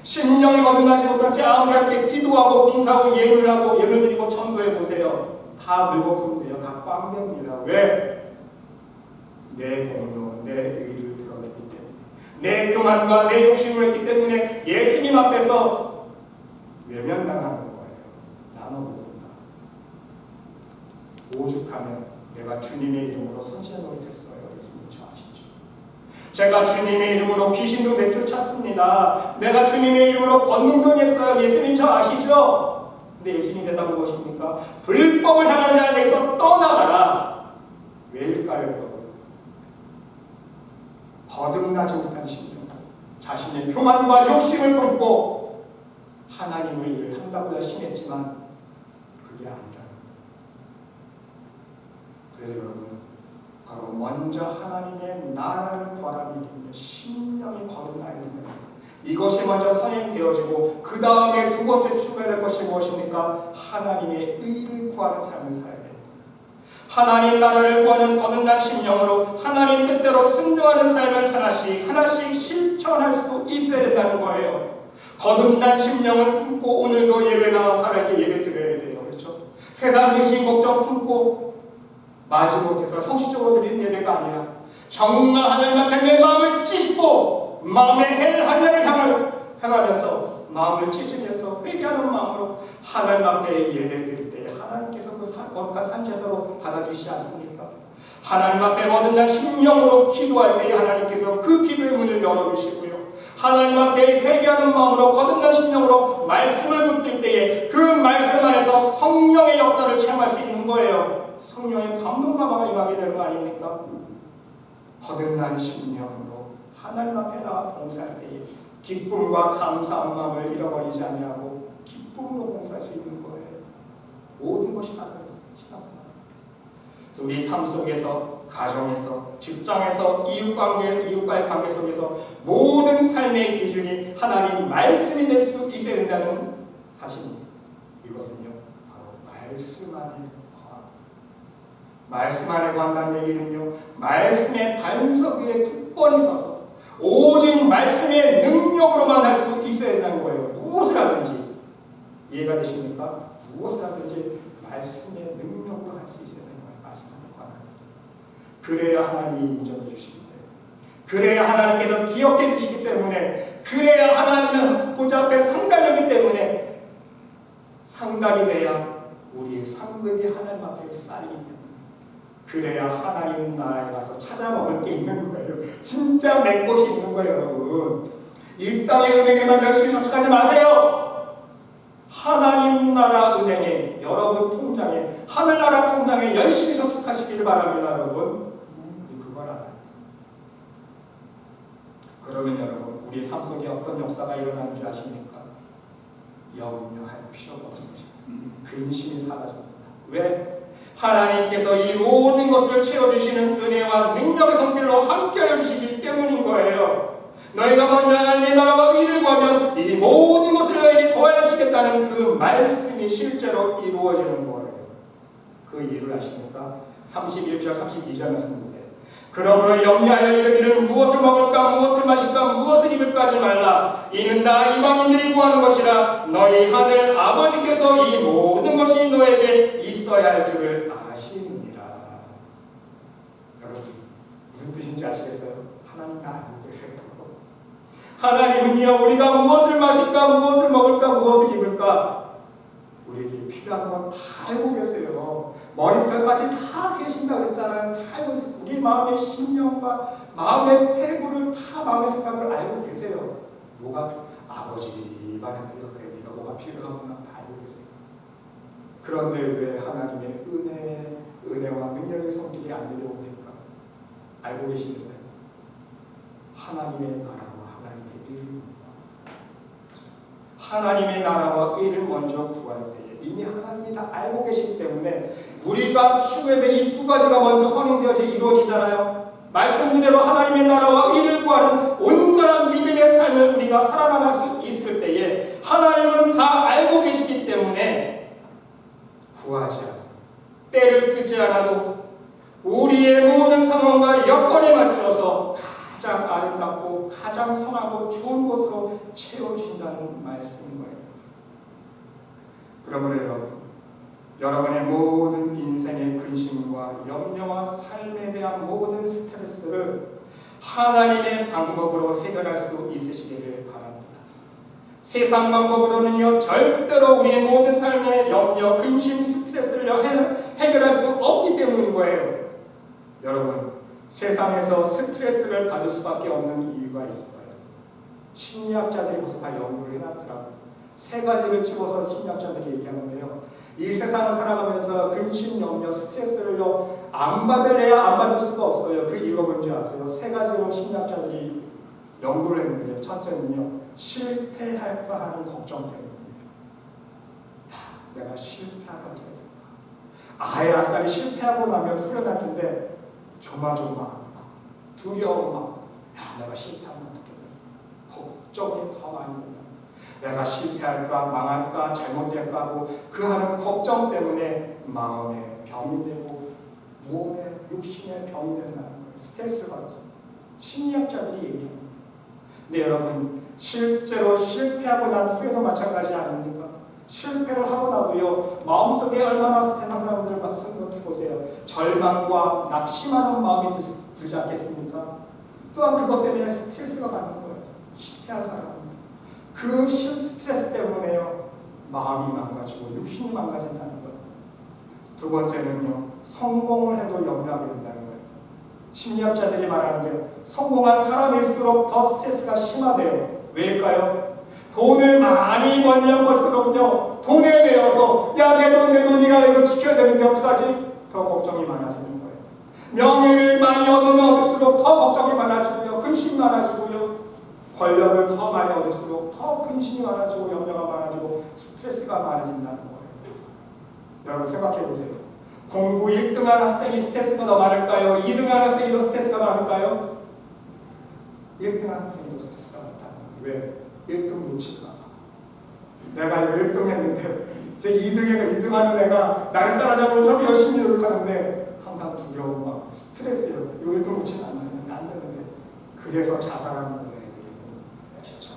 심령이 거듭나지 못한 채 아무리 함께 기도하고 봉사하고 예물을 하고 예물 드리고 전도해보세요. 다 물거품돼요. 다 꽝됩니다. 왜? 내 공로, 내 의를 드러냈기 때문에, 내 교만과 내 욕심을 했기 때문에 예수님 앞에서 외면당하는 거예요. 나는 모른다. 오죽하면 내가 주님의 이름으로 선지자 노릇했어요. 예수님 저 아시죠? 제가 주님의 이름으로 귀신도 내쫓았습니다. 내가 주님의 이름으로 권능도 했어요. 예수님 저 아시죠? 근데 예수님 대답은 무엇입니까? 불법을 향하는 자는 내게서 떠나가라. 왜일까요, 여러분? 거듭나지 못한 심령, 자신의 교만과 욕심을 품고 하나님을 일을 한다고 열심히 했지만 그게 아니라. 그래서 여러분, 바로 먼저 하나님의 나라를 구하라는 믿음의 심령이 거듭나야 됩니다. 이것이 먼저 선행되어지고 그 다음에 두 번째 추가해야 될 것이 무엇입니까? 하나님의 의를 구하는 삶을 살아야 됩니다. 하나님 나라를 구하는 거듭난 심령으로 하나님 뜻대로 순종하는 삶을 하나씩 실천할 수 있어야 된다는 거예요. 거듭난 심령을 품고 오늘도 예배 나와 살아있게 예배 드려야 돼요. 그렇죠? 세상 근심 걱정 품고 마지못해서 형식적으로 드리는 예배가 아니라 정말 하나님 앞에 내 마음을 찢고 마음의 헬 하늘을 향하면서 마음을 찢으면서 회개하는 마음으로 하나님 앞에 예배드릴 때 하나님께서 그 거룩한 산제사로 받아주시지 않습니까? 하나님 앞에 모든 날 심령으로 기도할 때 하나님께서 그 기도의 문을 열어주시고요. 하나님 앞에 회개하는 마음으로 거듭난 심령으로 말씀을 붙들 때에 그 말씀 안에서 성령의 역사를 체험할 수 있는 거예요. 성령의 감동감화가 임하게 되는 거 아닙니까? 거듭난 심령으로 하나님 앞에 나와 봉사할 때에 기쁨과 감사한 마음을 잃어버리지 아니하고 기쁨으로 봉사할 수 있는 거예요. 모든 것이 다 그렇습니다. 우리 삶 속에서, 가정에서, 직장에서, 이웃과의 관계 속에서 모든 삶의 기준이 하나님 말씀이 될 수 있어야 된다는 사실입니다. 이것은요, 바로 말씀 안에 거함. 말씀 안에 거한다는 얘기는요, 말씀의 반석 위에 굳건히 서서 오직 말씀의 능력으로만 할 수 있어야 된다는 거예요. 무엇을 하든지. 이해가 되십니까? 무엇을 하든지 말씀의 능력으로 할 수 있어야 되는 거예요. 말씀 안에 관한. 그래야 하나님이 인정해 주십니다. 그래야 하나님께서 기억해 주시기 때문에, 그래야 하나님의 보좌 앞에 상달되기 때문에, 상달이 돼야 우리의 상급이 하나님 앞에 쌓이기 때문에, 그래야 하나님 나라에 가서 찾아 먹을 게 있는 거예요. 진짜 내 것이 있는 거예요, 여러분. 이 땅의 은행에만 열심히 저축하지 마세요. 하나님 나라 은행에, 여러분 통장에, 하늘나라 통장에 열심히 저축하시기를 바랍니다, 여러분. 우리 그걸 알아요. 그러면 여러분, 우리 삶 속에 어떤 역사가 일어나는 줄 아십니까? 염려할 필요가 없습니다. 근심이 사라집니다. 왜? 하나님께서 이 모든 것을 채워주시는 은혜와 능력의 성질로 함께해 주시기 때문인 거예요. 너희가 먼저 하나님의 나라와 의를 구하면 이 모든 것을 너희에게 더해 주시겠다는 그 말씀이 실제로 이루어지는 거예요. 그 이유를 아십니까? 31절 32절 말씀 보세요. 그러므로 염려하여 이르기를 무엇을 먹을까 무엇을 마실까 무엇을 입을까 하지 말라. 이는 다 이방인들이 구하는 것이라. 너희 하늘 아버지께서 이 모든 것이 너에게 있어야 할 줄을 아시느니라. 여러분 무슨 뜻인지 아시겠어요? 하나님이 알고 계세요. 하나님은요, 우리가 무엇을 마실까 무엇을 먹을까 무엇을 입을까 우리에게 필요한 건 다 알고 계세요. 머리털까지 다 세신다고 그랬잖아요. 다 알고 있어요. 우리 마음의 심령과 마음의 패구를 다 마음의 생각을 알고 계세요. 뭐가 아버지만의 그래 네가 뭐가 필요하구나 다 알고 계세요. 그런데 왜 하나님의 은혜와 능력의 성질이 안 들려옵니까? 알고 계시는데 하나님의 나라와 하나님의 의를 하나님의 나라와 의를 먼저 구할 때에 이미 하나님이 다 알고 계시기 때문에 우리가 추구해야 될 이 두 가지가 먼저 선행되어져 이루어지잖아요. 말씀 그대로 하나님의 나라와 의를 구하는 온전한 믿음의 삶을 우리가 살아나갈 수 있을 때에 하나님은 다 알고 계시기 때문에 구하지 않아도 때를 쓰지 않아도 우리의 모든 상황과 여건에 맞추어서 가장 아름답고 가장 선하고 좋은 것으로 채워주신다는 말씀인 거예요. 그러므로 여러분의 모든 인생의 근심과 염려와 삶에 대한 모든 스트레스를 하나님의 방법으로 해결할 수 있으시기를 바랍니다. 세상 방법으로는요 절대로 우리의 모든 삶의 염려, 근심, 스트레스를 해결할 수 없기 때문인 거예요. 여러분 세상에서 스트레스를 받을 수밖에 없는 이유가 있어요. 심리학자들이 벌써 다 연구를 해놨더라고요. 세 가지를 집어서 심리학자들이 얘기하는데요. 이 세상을 살아가면서 근심, 염려, 스트레스를요 안 받을래야 안 받을 수가 없어요. 그 이유가 뭔지 아세요? 세 가지로 심리학자들이 연구를 했는데요. 첫째는요 실패할까 하는 걱정 때문입니다. 내가 실패하면 어떻게 될까? 아예 아싸리 실패하고 나면 후련할 텐데 조마조마 두려움 내가 실패하면 어떻게 될까? 걱정이 더 많이 된다. 내가 실패할까 망할까 잘못될까 하고 그 하는 걱정 때문에 마음에 병이 되고 몸에 육신에 병이 된다는 거예요. 스트레스를 받아서 심리학자들이 얘기합니다. 근데 여러분 실제로 실패하고 난 후에도 마찬가지 아닙니까? 실패를 하고 나도요 마음속에 얼마나 세상 사람들을 생각해보세요. 절망과 낙심하는 마음이 들지 않겠습니까? 또한 그것 때문에 스트레스가 받는 거예요. 실패한 사람은 그 스트레스 때문에요 마음이 망가지고 육신이 망가진다는 거예요. 두 번째는요, 성공을 해도 염려하게 된다는 거예요. 심리학자들이 말하는데 성공한 사람일수록 더 스트레스가 심하대요. 왜일까요? 돈을 많이 벌면 벌수록요, 돈에 매여서 야, 내 돈 네가 이거 지켜야 되는데 어떡하지? 더 걱정이 많아지는 거예요. 명예를 많이 얻으면 얻을수록 더 걱정이 많아지고요, 근심이 많아지고요, 권력을 더 많이 얻을수록 더 근심이 많아지고 염려가 많아지고 스트레스가 많아진다는 거예요. 여러분 생각해 보세요. 공부 1등한 학생이 스트레스가 더 많을까요? 2등한 학생이 더 스트레스가 많을까요? 1등한 학생이 더 스트레스가 많다는 거예요. 왜? 1등 놓칠까 봐. 내가 이거 1등 했는데 제 2등하는 애가 나를 따라잡으면 저도 열심히 노력하는데 항상 두려움, 막 스트레스예요. 이거 1등 놓치면 안 되는데. 그래서 자살하는 거예요. 진짜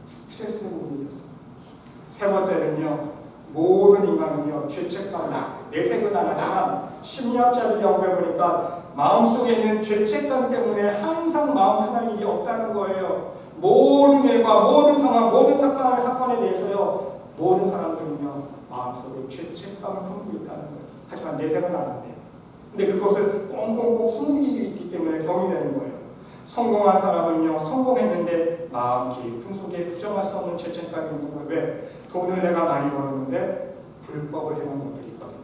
스트레스의 부분이었어요. 세 번째는요, 모든 인간은요, 죄책감을 내색은 안 하지만 심리학자들이 연구해보니까 마음속에 있는 죄책감 때문에 항상 마음 편할 일이 없다는 거예요. 모든 일과 모든 상황, 모든 사건에 대해서요, 모든 사람들은요, 마음속에 죄책감을 품고 있다는 거예요. 하지만 내색은 안 한대요. 근데 그것을 꽁꽁꽁 숨기고 있기 때문에 병이 되는 거예요. 성공한 사람은요, 성공했는데 마음 깊은 속에 부정할 수 없는 죄책감이 있는 거예요. 왜? 돈을 내가 많이 벌었는데 불법을 행한 것들이 있거든요.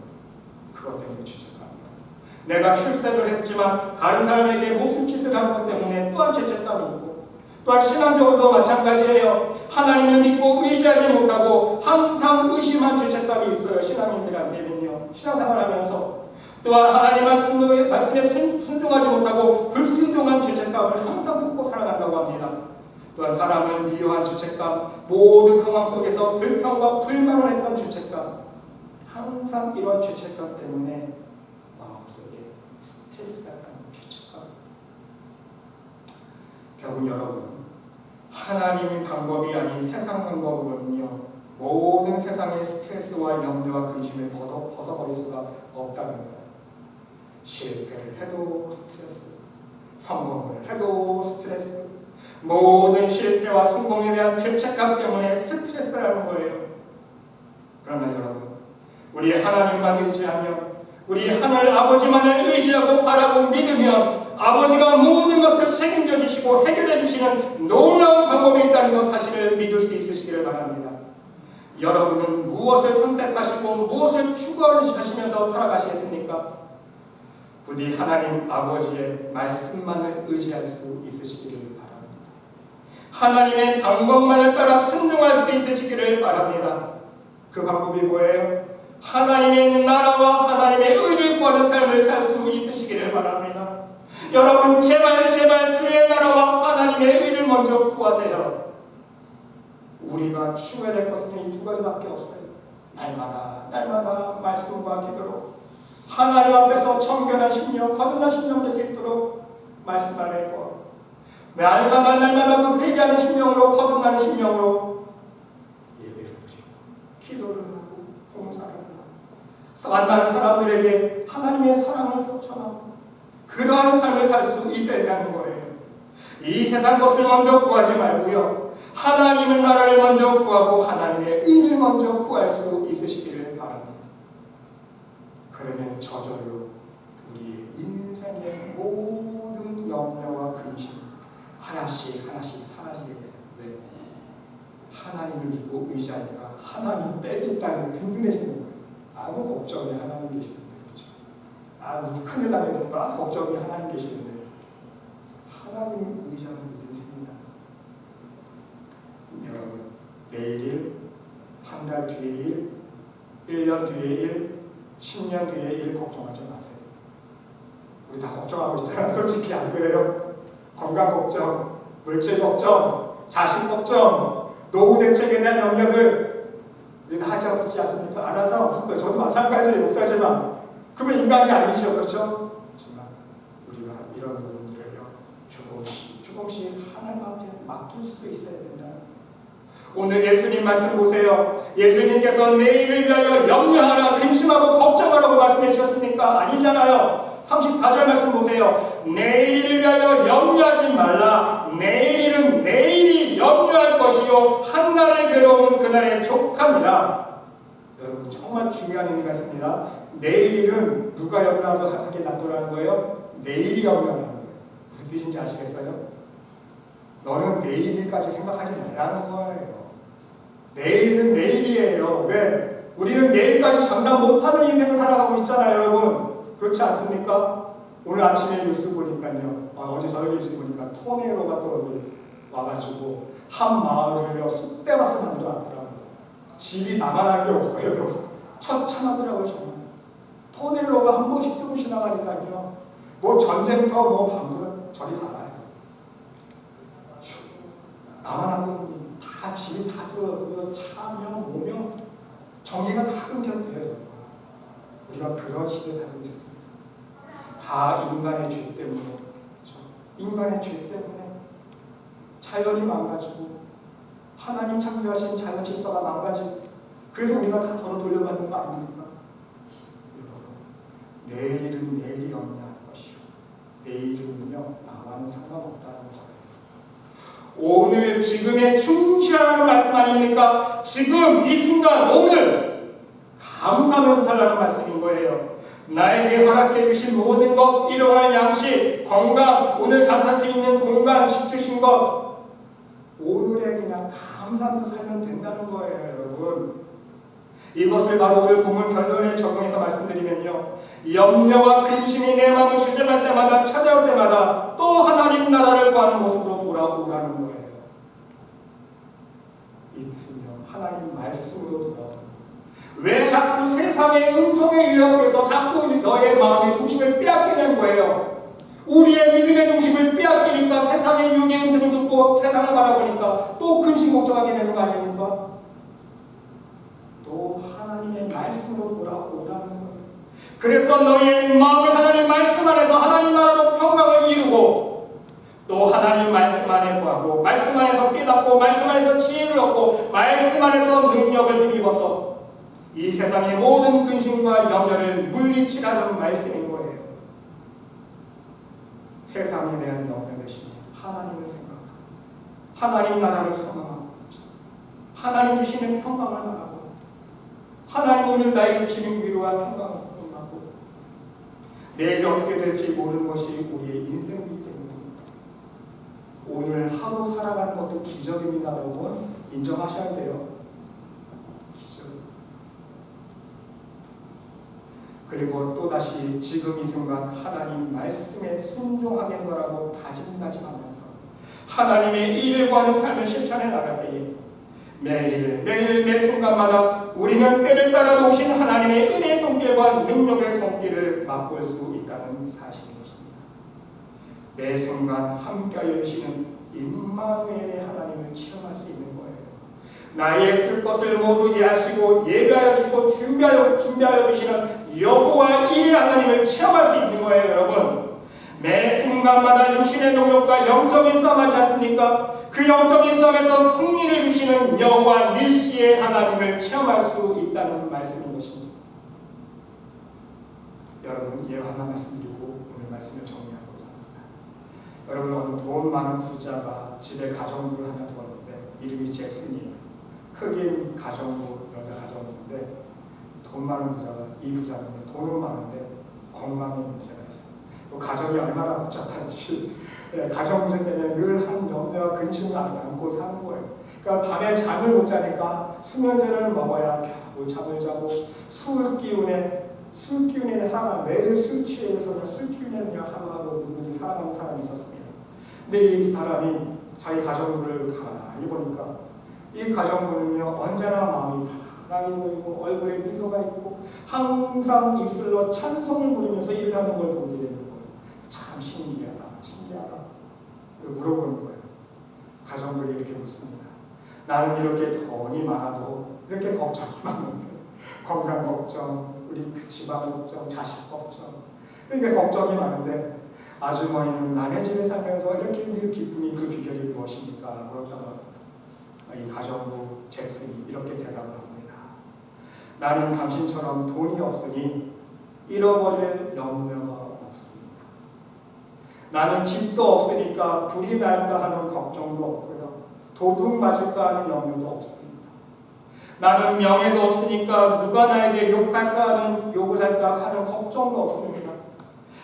그것 때문에 죄책감이에요. 내가 출세를 했지만 다른 사람에게 무슨 짓을 한 것 때문에 또한 죄책감이 있고, 또한 신앙적으로도 마찬가지예요. 하나님을 믿고 의지하지 못하고 항상 의심한 죄책감이 있어요. 신앙인들한테는요, 신앙생활하면서. 또한 하나님 말씀에 순종하지 못하고 불순종한 죄책감을 항상 품고 살아간다고 합니다. 또한 사람을 미워한 죄책감, 모든 상황 속에서 불평과 불만을 했던 죄책감, 항상 이런 죄책감 때문에 마음속에 스트레스가 있다는 죄책감. 결국 여러분, 하나님의 방법이 아닌 세상 방법으로는요, 모든 세상의 스트레스와 염려와 근심을 벗어버릴 수가 없다는 거예요. 실패를 해도 스트레스, 성공을 해도 스트레스, 모든 실패와 성공에 대한 죄책감 때문에 스트레스라는 거예요. 그러나 여러분, 우리 하나님만 의지하며 우리 하늘 아버지만을 의지하고 바라고 믿으면 아버지가 모든 것을 책임져 주시고 해결해 주시는 놀라운 방법이 있다는 것 사실을 믿을 수 있으시기를 바랍니다. 여러분은 무엇을 선택하시고 무엇을 추구하시면서 살아가시겠습니까? 부디 하나님 아버지의 말씀만을 의지할 수 있으시기를 바랍니다. 하나님의 방법만을 따라 순종할 수 있으시기를 바랍니다. 그 방법이 뭐예요? 하나님의 나라와 하나님의 의를 구하는 삶을 살 수 있으시기를 바랍니다. 여러분 제발 그의 나라와 하나님의 의를 먼저 구하세요. 우리가 추구해야 될 것은 이 두 가지밖에 없어요. 날마다 말씀과 기도로 하나님 앞에서 청결한 심령, 거듭난 심령 될 수 있도록 말씀 안에 구하고, 날마다 그 회개하는 심령으로, 거듭나는 심령으로 예배를 드리고 기도를 하고 봉사를 하고 만나는 사람들에게 하나님의 사랑을 전하고 그러한 삶을 살 수 있어야 된다는 거예요. 이 세상 것을 먼저 구하지 말고요, 하나님의 나라를 먼저 구하고 하나님의 의를 먼저 구할 수 있으시기를 바랍니다. 그러면 저절로 우리의 인생의 모든 염려와 근심 하나씩 사라지게 돼요. 왜? 하나님을 믿고 의지하니까 하나님 빼기 있다는 게 든든해지는 거예요. 아무 걱정이 하나님 계시는데, 그렇죠? 무슨 큰일 나면 걱정이 하나님 계시는데 하나님을 의지하는 믿음이 생긴다. 여러분, 내일 일, 한 달 뒤의 일, 1년 뒤의 일, 10년 뒤의 일 걱정하지 마세요. 우리 다 걱정하고 있잖아요. 솔직히 안 그래요? 건강 걱정, 물질 걱정, 자식 걱정, 노후 대책에 대한 염려들 우리 다 하지 않습니까? 안 한 사람 없을 거예요. 저도 마찬가지예요. 목사지만 그러면 인간이 아니죠. 그렇죠? 하지만 우리가 이런 부분들을요, 조금씩 하나님 앞에 맡길 수 있어야 된다. 오늘 예수님 말씀 보세요. 예수님께서 내일을 위하여 염려하라, 근심하고 걱정하라고 말씀해 주셨습니까? 아니잖아요. 34절 말씀 보세요. 내일을 위하여 염려하지 말라. 내일은 내일이 염려할 것이요 한날의 괴로움은 그날의 족함이라. 여러분 정말 중요한 의미가 있습니다. 내일은 누가 염려하게 놔두라는 거예요? 내일이 염려하는 거예요. 무슨 뜻인지 아시겠어요? 너는 내일까지 생각하지 말라는 거예요. 내일은 내일이에요. 왜? 우리는 내일까지 장담 못하는 인생을 살아가고 있잖아요, 여러분. 그렇지 않습니까? 오늘 아침에 뉴스 보니까요. 어제 저녁 뉴스 보니까 토네이도가 또 여기 와가지고 한 마을을요 쑥대밭을 만들어놨더라고요. 집이 나만한 게 없어요, 여러분. 처참하더라고요, 정말. 토네이도가 한 번씩 조금 지나가니까요. 뭐 전쟁터 뭐 방불은 저리 나가요. 나만한 건 다 집이 다 쓰러지고 차며 뭐며 전기가 다 끊겼대요. 우리가 그런 시대에 살고 있습니다. 다 인간의 죄 때문에, 인간의 죄 때문에 자연이 망가지고 하나님 창조하신 자연 질서가 망가지고 그래서 우리가 다 돈을 돌려받는 거 아닙니까? 내일은 내일이 염려할 것이요 내일은요 나와는 상관없다는 거예요. 오늘 지금에 충실하라는 말씀 아닙니까? 지금 이 순간 오늘 감사하면서 살라는 말씀인 거예요. 나에게 허락해 주신 모든 것, 일용할 양식, 건강, 오늘 잠잘 수 있는 공간 주신 것 오늘에 그냥 감사하면서 살면 된다는 거예요, 여러분. 이것을 바로 오늘 본문 결론에 적용해서 말씀드리면요, 염려와 근심이 내 마음을 주저할 때마다, 찾아올 때마다 또 하나님 나라를 구하는 모습으로 돌아오라는 거예요. 이 뜻은요, 하나님 말씀으로 돌아오는 거예요. 왜 자꾸 세상의 음성에 유혹돼서 자꾸 너의 마음의 중심을 빼앗기는 거예요? 우리의 믿음의 중심을 빼앗기니까 세상의 유혹의 음성을 듣고 세상을 바라보니까 또 근심 걱정하게 되는 거 아닙니까? 또 하나님의 말씀으로 돌아오라는 거예요. 그래서 너희의 마음을 하나님 말씀 안에서 하나님 나라로 평강을 이루고 또 하나님 말씀 안에 구하고 말씀 안에서 깨닫고 말씀 안에서 지혜를 얻고 말씀 안에서 능력을 힘입어서 이 세상의 모든 근심과 염려를 물리치라는 말씀인 거예요. 세상에 대한 염려 대신 하나님을 생각하고 하나님 나라를 소망하고 하나님 주시는 평강을 말하고 하나님 오늘 나에게 주시는 위로와 평강을 말하고 내일 어떻게 될지 모르는 것이 우리의 인생이기 때문입니다. 오늘 하루 살아가는 것도 기적입니다, 여러분. 인정하셔야 돼요. 기적. 그리고 또다시 지금 이 순간 하나님 말씀에 순종하겠노라고 다짐하면서 하나님의 일을 구하는 삶을 실천해 나갈 때에 매일 매 순간마다 우리는 때를 따라 오신 하나님의 은혜의 손길과 능력의 손길을 맛볼 수 있다는 사실인 것입니다. 매 순간 함께하여 주시는 임마누엘의 하나님을 체험할 수 있는 거예요. 나의 쓸 것을 모두 이해하시고 예배하여 주시고 준비하여 주시는 여호와 일의 하나님을 체험할 수 있는 거예요, 여러분. 매 순간마다 육신의 능력과 영적인 싸움하지 않습니까? 그 영적인 싸움에서 승리를 주시는 여호와 니시의 하나님을 체험할 수 있다는 말씀인 것입니다. 여러분, 예화 하나 말씀드리고 오늘 말씀을 정리하고자 합니다. 여러분, 어느 돈 많은 부자가 집에 가정부를 하나 두었는데 이름이 잭슨이에요. 흑인 가정부, 여자 가정부인데 돈 많은 부자가, 이 부자는 돈은 많은데 건강에 문제가 있어요. 또 가정이 얼마나 복잡한지 가정 문제 때문에 늘 한 염려와 근심을 안고 사는 거예요. 그러니까 밤에 잠을 못 자니까 수면제를 먹어야 겨우 잠을 자고 술 기운에 살아 매일 술 취해서 술 기운에 그냥 하루하루 눈물이 살아가는 사람이 있었습니다. 근데 이 사람이 자기 가정부를 가만히 보니까 이 가정부는요 언제나 마음이 편하게 보이고 얼굴에 미소가 있고 항상 입술로 찬송을 부르면서 일을 하는 걸 보게 되는 거예요. 참 신기하다. 물어보는 거예요. 가정부에 이렇게 묻습니다. 나는 이렇게 돈이 많아도 이렇게 걱정이 많은데 건강 걱정, 우리 집안 걱정, 자식 걱정 이렇게 걱정이 많은데 아주머니는 남의 집에 살면서 이렇게 늘 기쁨이 그 비결이 무엇입니까? 물었다가 이 가정부 잭슨이 이렇게 대답을 합니다. 나는 당신처럼 돈이 없으니 잃어버릴 염려가 없습니다. 나는 집도 없으니까 불이 날까 하는 걱정도 없고요. 도둑 맞을까 하는 염려도 없습니다. 나는 명예도 없으니까 누가 나에게 욕을 할까 하는 걱정도 없습니다.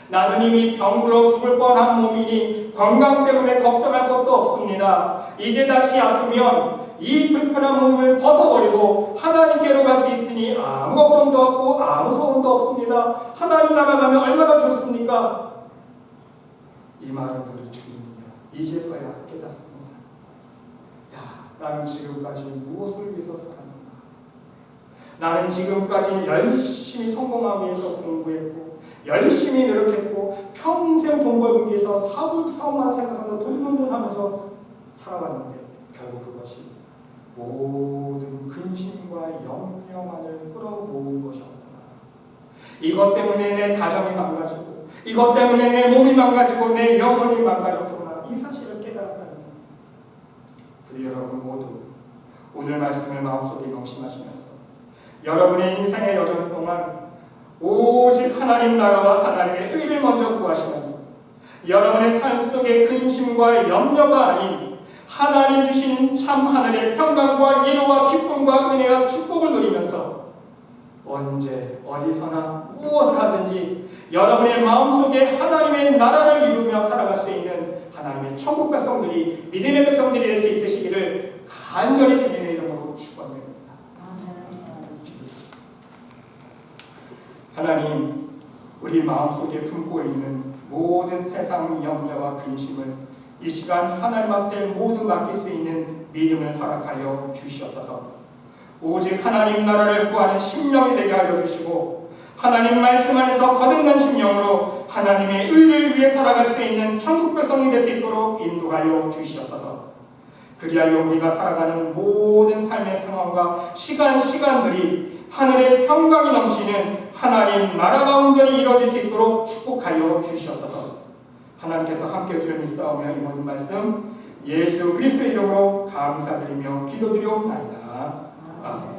나는 이미 병들어 죽을 뻔한 몸이니 건강 때문에 걱정할 것도 없습니다. 이제 다시 아프면 이 불편한 몸을 벗어버리고 하나님께로 갈 수 있으니 아무 걱정도 없고 아무 소원도 없습니다. 하나님 나라 가면 얼마나 좋습니까? 이 말을 들은 주님이요, 이제서야 깨닫습니다. 야, 나는 지금까지 무엇을 위해서 살았는가? 나는 지금까지 열심히 성공하기 위해서 공부했고 열심히 노력했고 평생 돈 벌기 위해서 사업만 생각하면서 돈돈돈 하면서 살아왔는데 결국 그것이 모든 근심과 염려만을 끌어모은 것이었구나. 이것 때문에 내 가정이 망가지고 이것 때문에 내 몸이 망가지고 내 영혼이 망가졌구나. 이 사실을 깨달았다는 거예요. 우리 여러분 모두 오늘 말씀을 마음속에 명심하시면서 여러분의 인생의 여정 동안 오직 하나님 나라와 하나님의 의를 먼저 구하시면서 여러분의 삶 속의 근심과 염려가 아닌 하나님 주신 참 하늘의 평강과 위로와 기쁨과 은혜와 축복을 누리면서 언제 어디서나 무엇을 하든지 여러분의 마음속에 하나님의 나라를 이루며 살아갈 수 있는 하나님의 천국 백성들이 믿음의 백성들이 될 수 있으시기를 간절히 주님의 이름으로 축원드립니다. 하나님, 우리 마음속에 품고 있는 모든 세상 염려와 근심을 이 시간 하나님 앞에 모두 맡길 수 있는 믿음을 허락하여 주시옵소서. 오직 하나님 나라를 구하는 심령이 되게 하여 주시고 하나님 말씀 안에서 거듭난 심령으로 하나님의 의를 위해 살아갈 수 있는 천국 백성이 될 수 있도록 인도하여 주시옵소서. 그리하여 우리가 살아가는 모든 삶의 상황과 시간들이 하늘의 평강이 넘치는 하나님 나라가 온전히 이루어질 수 있도록 축복하여 주시옵소서. 하나님께서 함께 주를 믿사오며 이 모든 말씀 예수 그리스도의 이름으로 감사드리며 기도드리옵나이다. 아멘.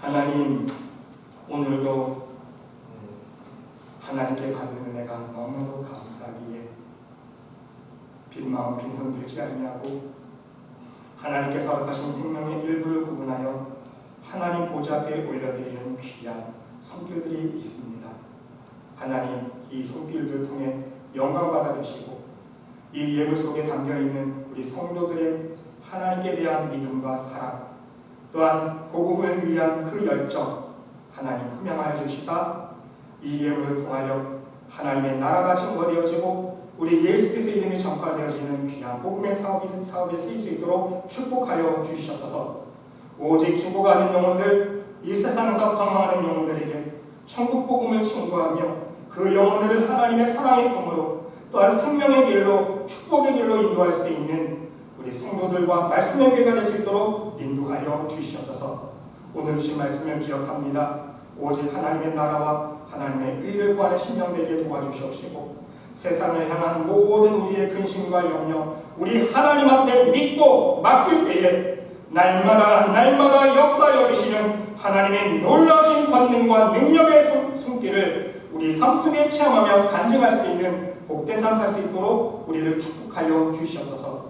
하나님, 오늘도 하나님께 받은 은혜가 너무도 감사하기에 빈마음 빈손 들지 아니하고 하나님께서 허락하신 생명의 일부를 구분하여 하나님 보좌 앞에 올려드리는 귀한 손길들이 있습니다. 하나님, 이 손길들을 통해 영광 받아주시고 이 예물 속에 담겨있는 우리 성도들의 하나님께 대한 믿음과 사랑 또한 복음을 위한 그 열정 하나님 흠양하여 주시사 이 예물을 통하여 하나님의 나라가 증거되어지고 우리 예수 그리스도의 이름이 전파되어지는 귀한 복음의 사업에 쓰일 수 있도록 축복하여 주시옵소서. 오직 죽어가는 영혼들, 이 세상에서 방황하는 영혼들에게 천국 복음을 증거하며 그 영혼들을 하나님의 사랑의 통으로 또한 생명의 길로 축복의 길로 인도할 수 있는 우리 성도들과 말씀의 교회가 될 수 있도록 인도하여 주시옵소서. 오늘 주신 말씀을 기억합니다. 오직 하나님의 나라와 하나님의 의를 구하는 심령 되게 도와주시옵시고 세상을 향한 모든 우리의 근심과 염려 우리 하나님 앞에 믿고 맡길 때에 날마다 역사하여 주시는 하나님의 놀라우신 권능과 능력의 손길을 우리 삶 속에 체험하며 간증할 수 있는 복된 삶 살 수 있도록 우리를 축복하여 주시옵소서.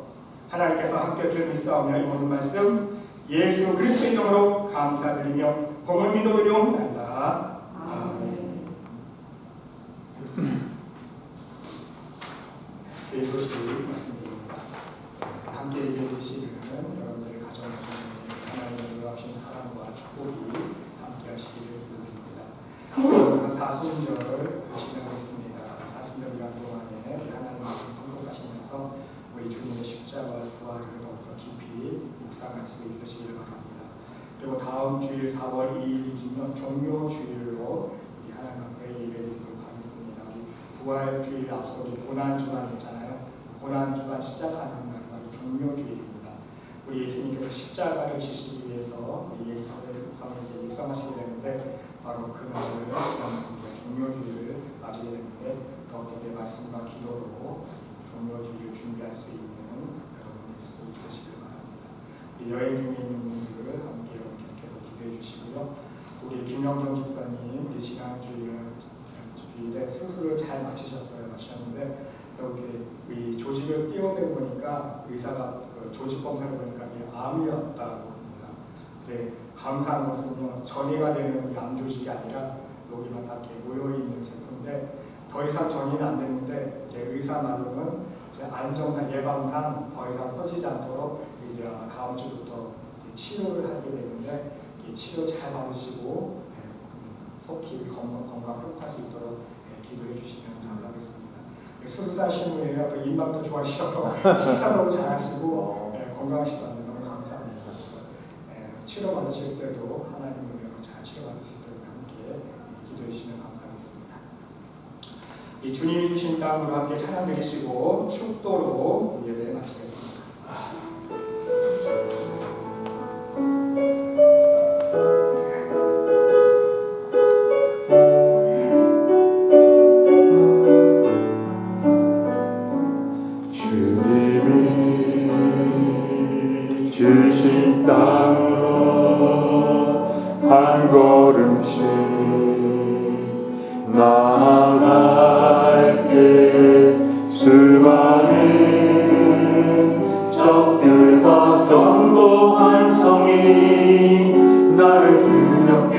하나님께서 함께 주를 믿사오며 이 모든 말씀 예수 그리스도의 이름으로 감사드리며 복을 믿어드리옵나이다. 아멘. 이것이 말씀드립니다. 함께 이루시는 여러분들의 가정 하나님의 놀라우신 사랑과 축복이 함께 하시기를 부탁드립니다. 사순절을 진행하고 있습니다. 사순절 기간 동안에 하나님 말씀 통독하시면서 우리 주님의 십자가와 부활을 더욱더 깊이 묵상할 수 있으시길 바랍니다. 그리고 다음 주일 4월 2일이면 종료주일로 우리 하나님 앞에 예배드리도록 하겠습니다. 우리 부활주일 앞서 우리 고난주간 있잖아요. 고난주간 시작하는 날이 바로 종료주일입니다. 우리 예수님께서 십자가를 지시기 위해서 우리 예루살렘에 묵상하시게 되는데 바로 그날을 종료주일을 맞이게 되는데 더욱더 말씀과 기도로 종료주일을 준비할 수 있는 여러분일 수 있으시길 바랍니다. 여행 중에 있는 분들을 함께 여러분께서 기도해 주시고요. 우리 김영정 집사님 우리 지난주일에 수술을 잘 마치셨는데 이렇게 이 조직을 띄워내 보니까 의사가 조직 검사를 보니까 암이었다고 합니다. 네, 감사한 것은요, 전이가 되는 암 조직이 아니라 여기만 딱 모여 있는 세포인데 더 이상 전이는 안 되는데 이제 의사 말로는 이제 안정상 예방상 더 이상 퍼지지 않도록 이제 아마 다음 주부터 치료를 하게 되는데 이 치료 잘 받으시고 속히 건강 회복할 수 있도록 기도해 주시면 감사하겠습니다. 수술사 신부예요. 또 입맛도 좋아하셔서 식사도 잘하시고 건강하시고 너무 감사합니다. 치료 받으실 때도 하나님 은혜로 잘 치료 받으실 때도 함께 기도해 주시면 감사하겠습니다. 이 주님이 주신 땅으로 함께 찬양 드리시고 축도로 예배 마치겠습니다. 주신 땅으로 한 걸음씩 나아갈게. 수많은 적들과 견고한 성이 나를 두렵게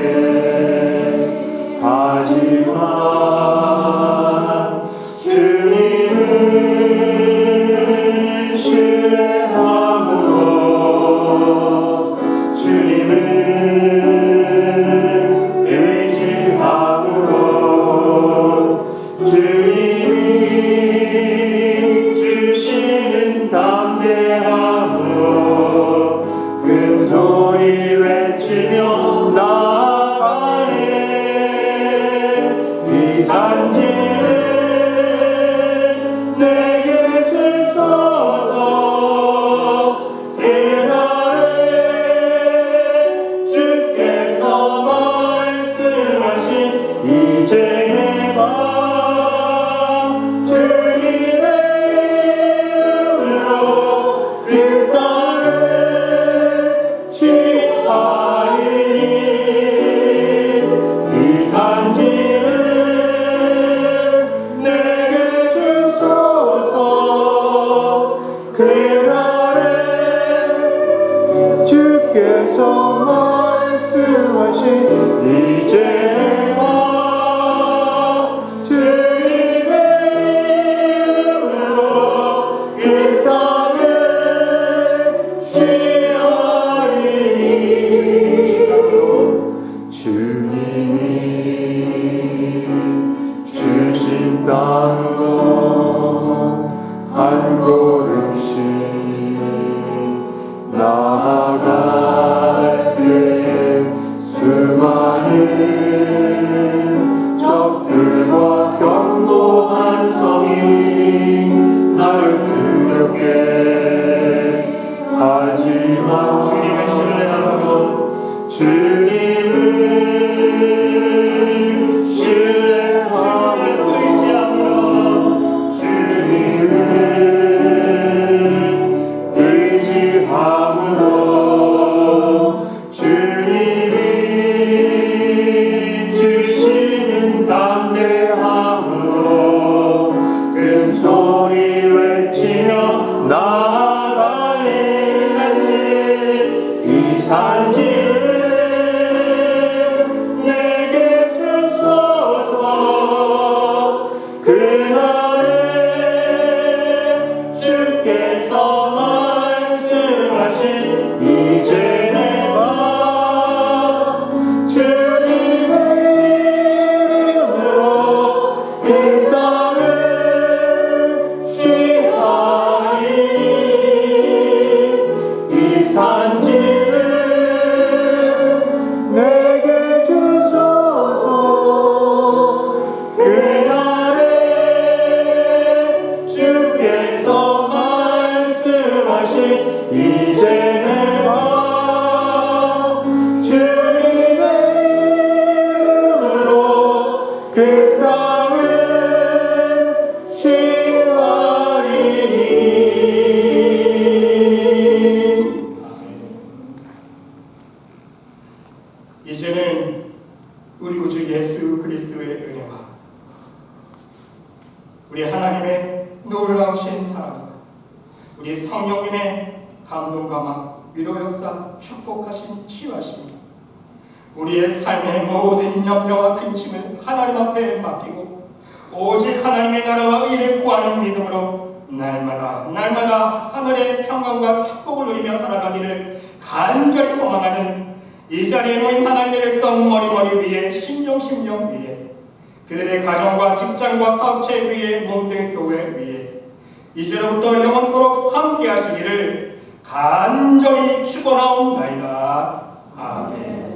하지만 주님을 신뢰함으로 주님을 의지함으로 주님이 주시는 담대함으로 큰 소리 외치며 나아가네. 이 산지를 내게 주소서. 그날에 주께서 말씀하신 이제 내 맘 주님의 이름으로 그 땅을 취하리니. 이 산지를 내게 주소서. 그날에 주께서 말씀하신 이제 와 주님의 이름으로 그 땅을 취하리니. 주님이 주신 땅으로 한 걸음씩 나아갈게. 수많은 적들과 견고한 성이 나를 두렵게 하지만 주님을 신뢰함으로 주님을 신뢰함으로 의지함으로 주님을 의지함으로 주님이 주시는 담대함으로 큰 소리 외치며 나 은혜와 우리 하나님의 놀라우신 사랑, 우리 성령님의 감동감화, 위로 역사, 축복하신 치유하심, 우리의 삶의 모든 염려와 근심을 하나님 앞에 맡기고 오직 하나님의 나라와 의를 구하는 믿음으로 날마다 하늘의 평강과 축복을 누리며 살아가기를 간절히 소망하는 이 자리에 모인 하나님의 백성 머리 위에 심령 위에 그들의 가정과 직장과 사업체 위에 몸된 교회 위에 이제로부터 영원토록 함께 하시기를 간절히 축원하옵나이다. 아멘.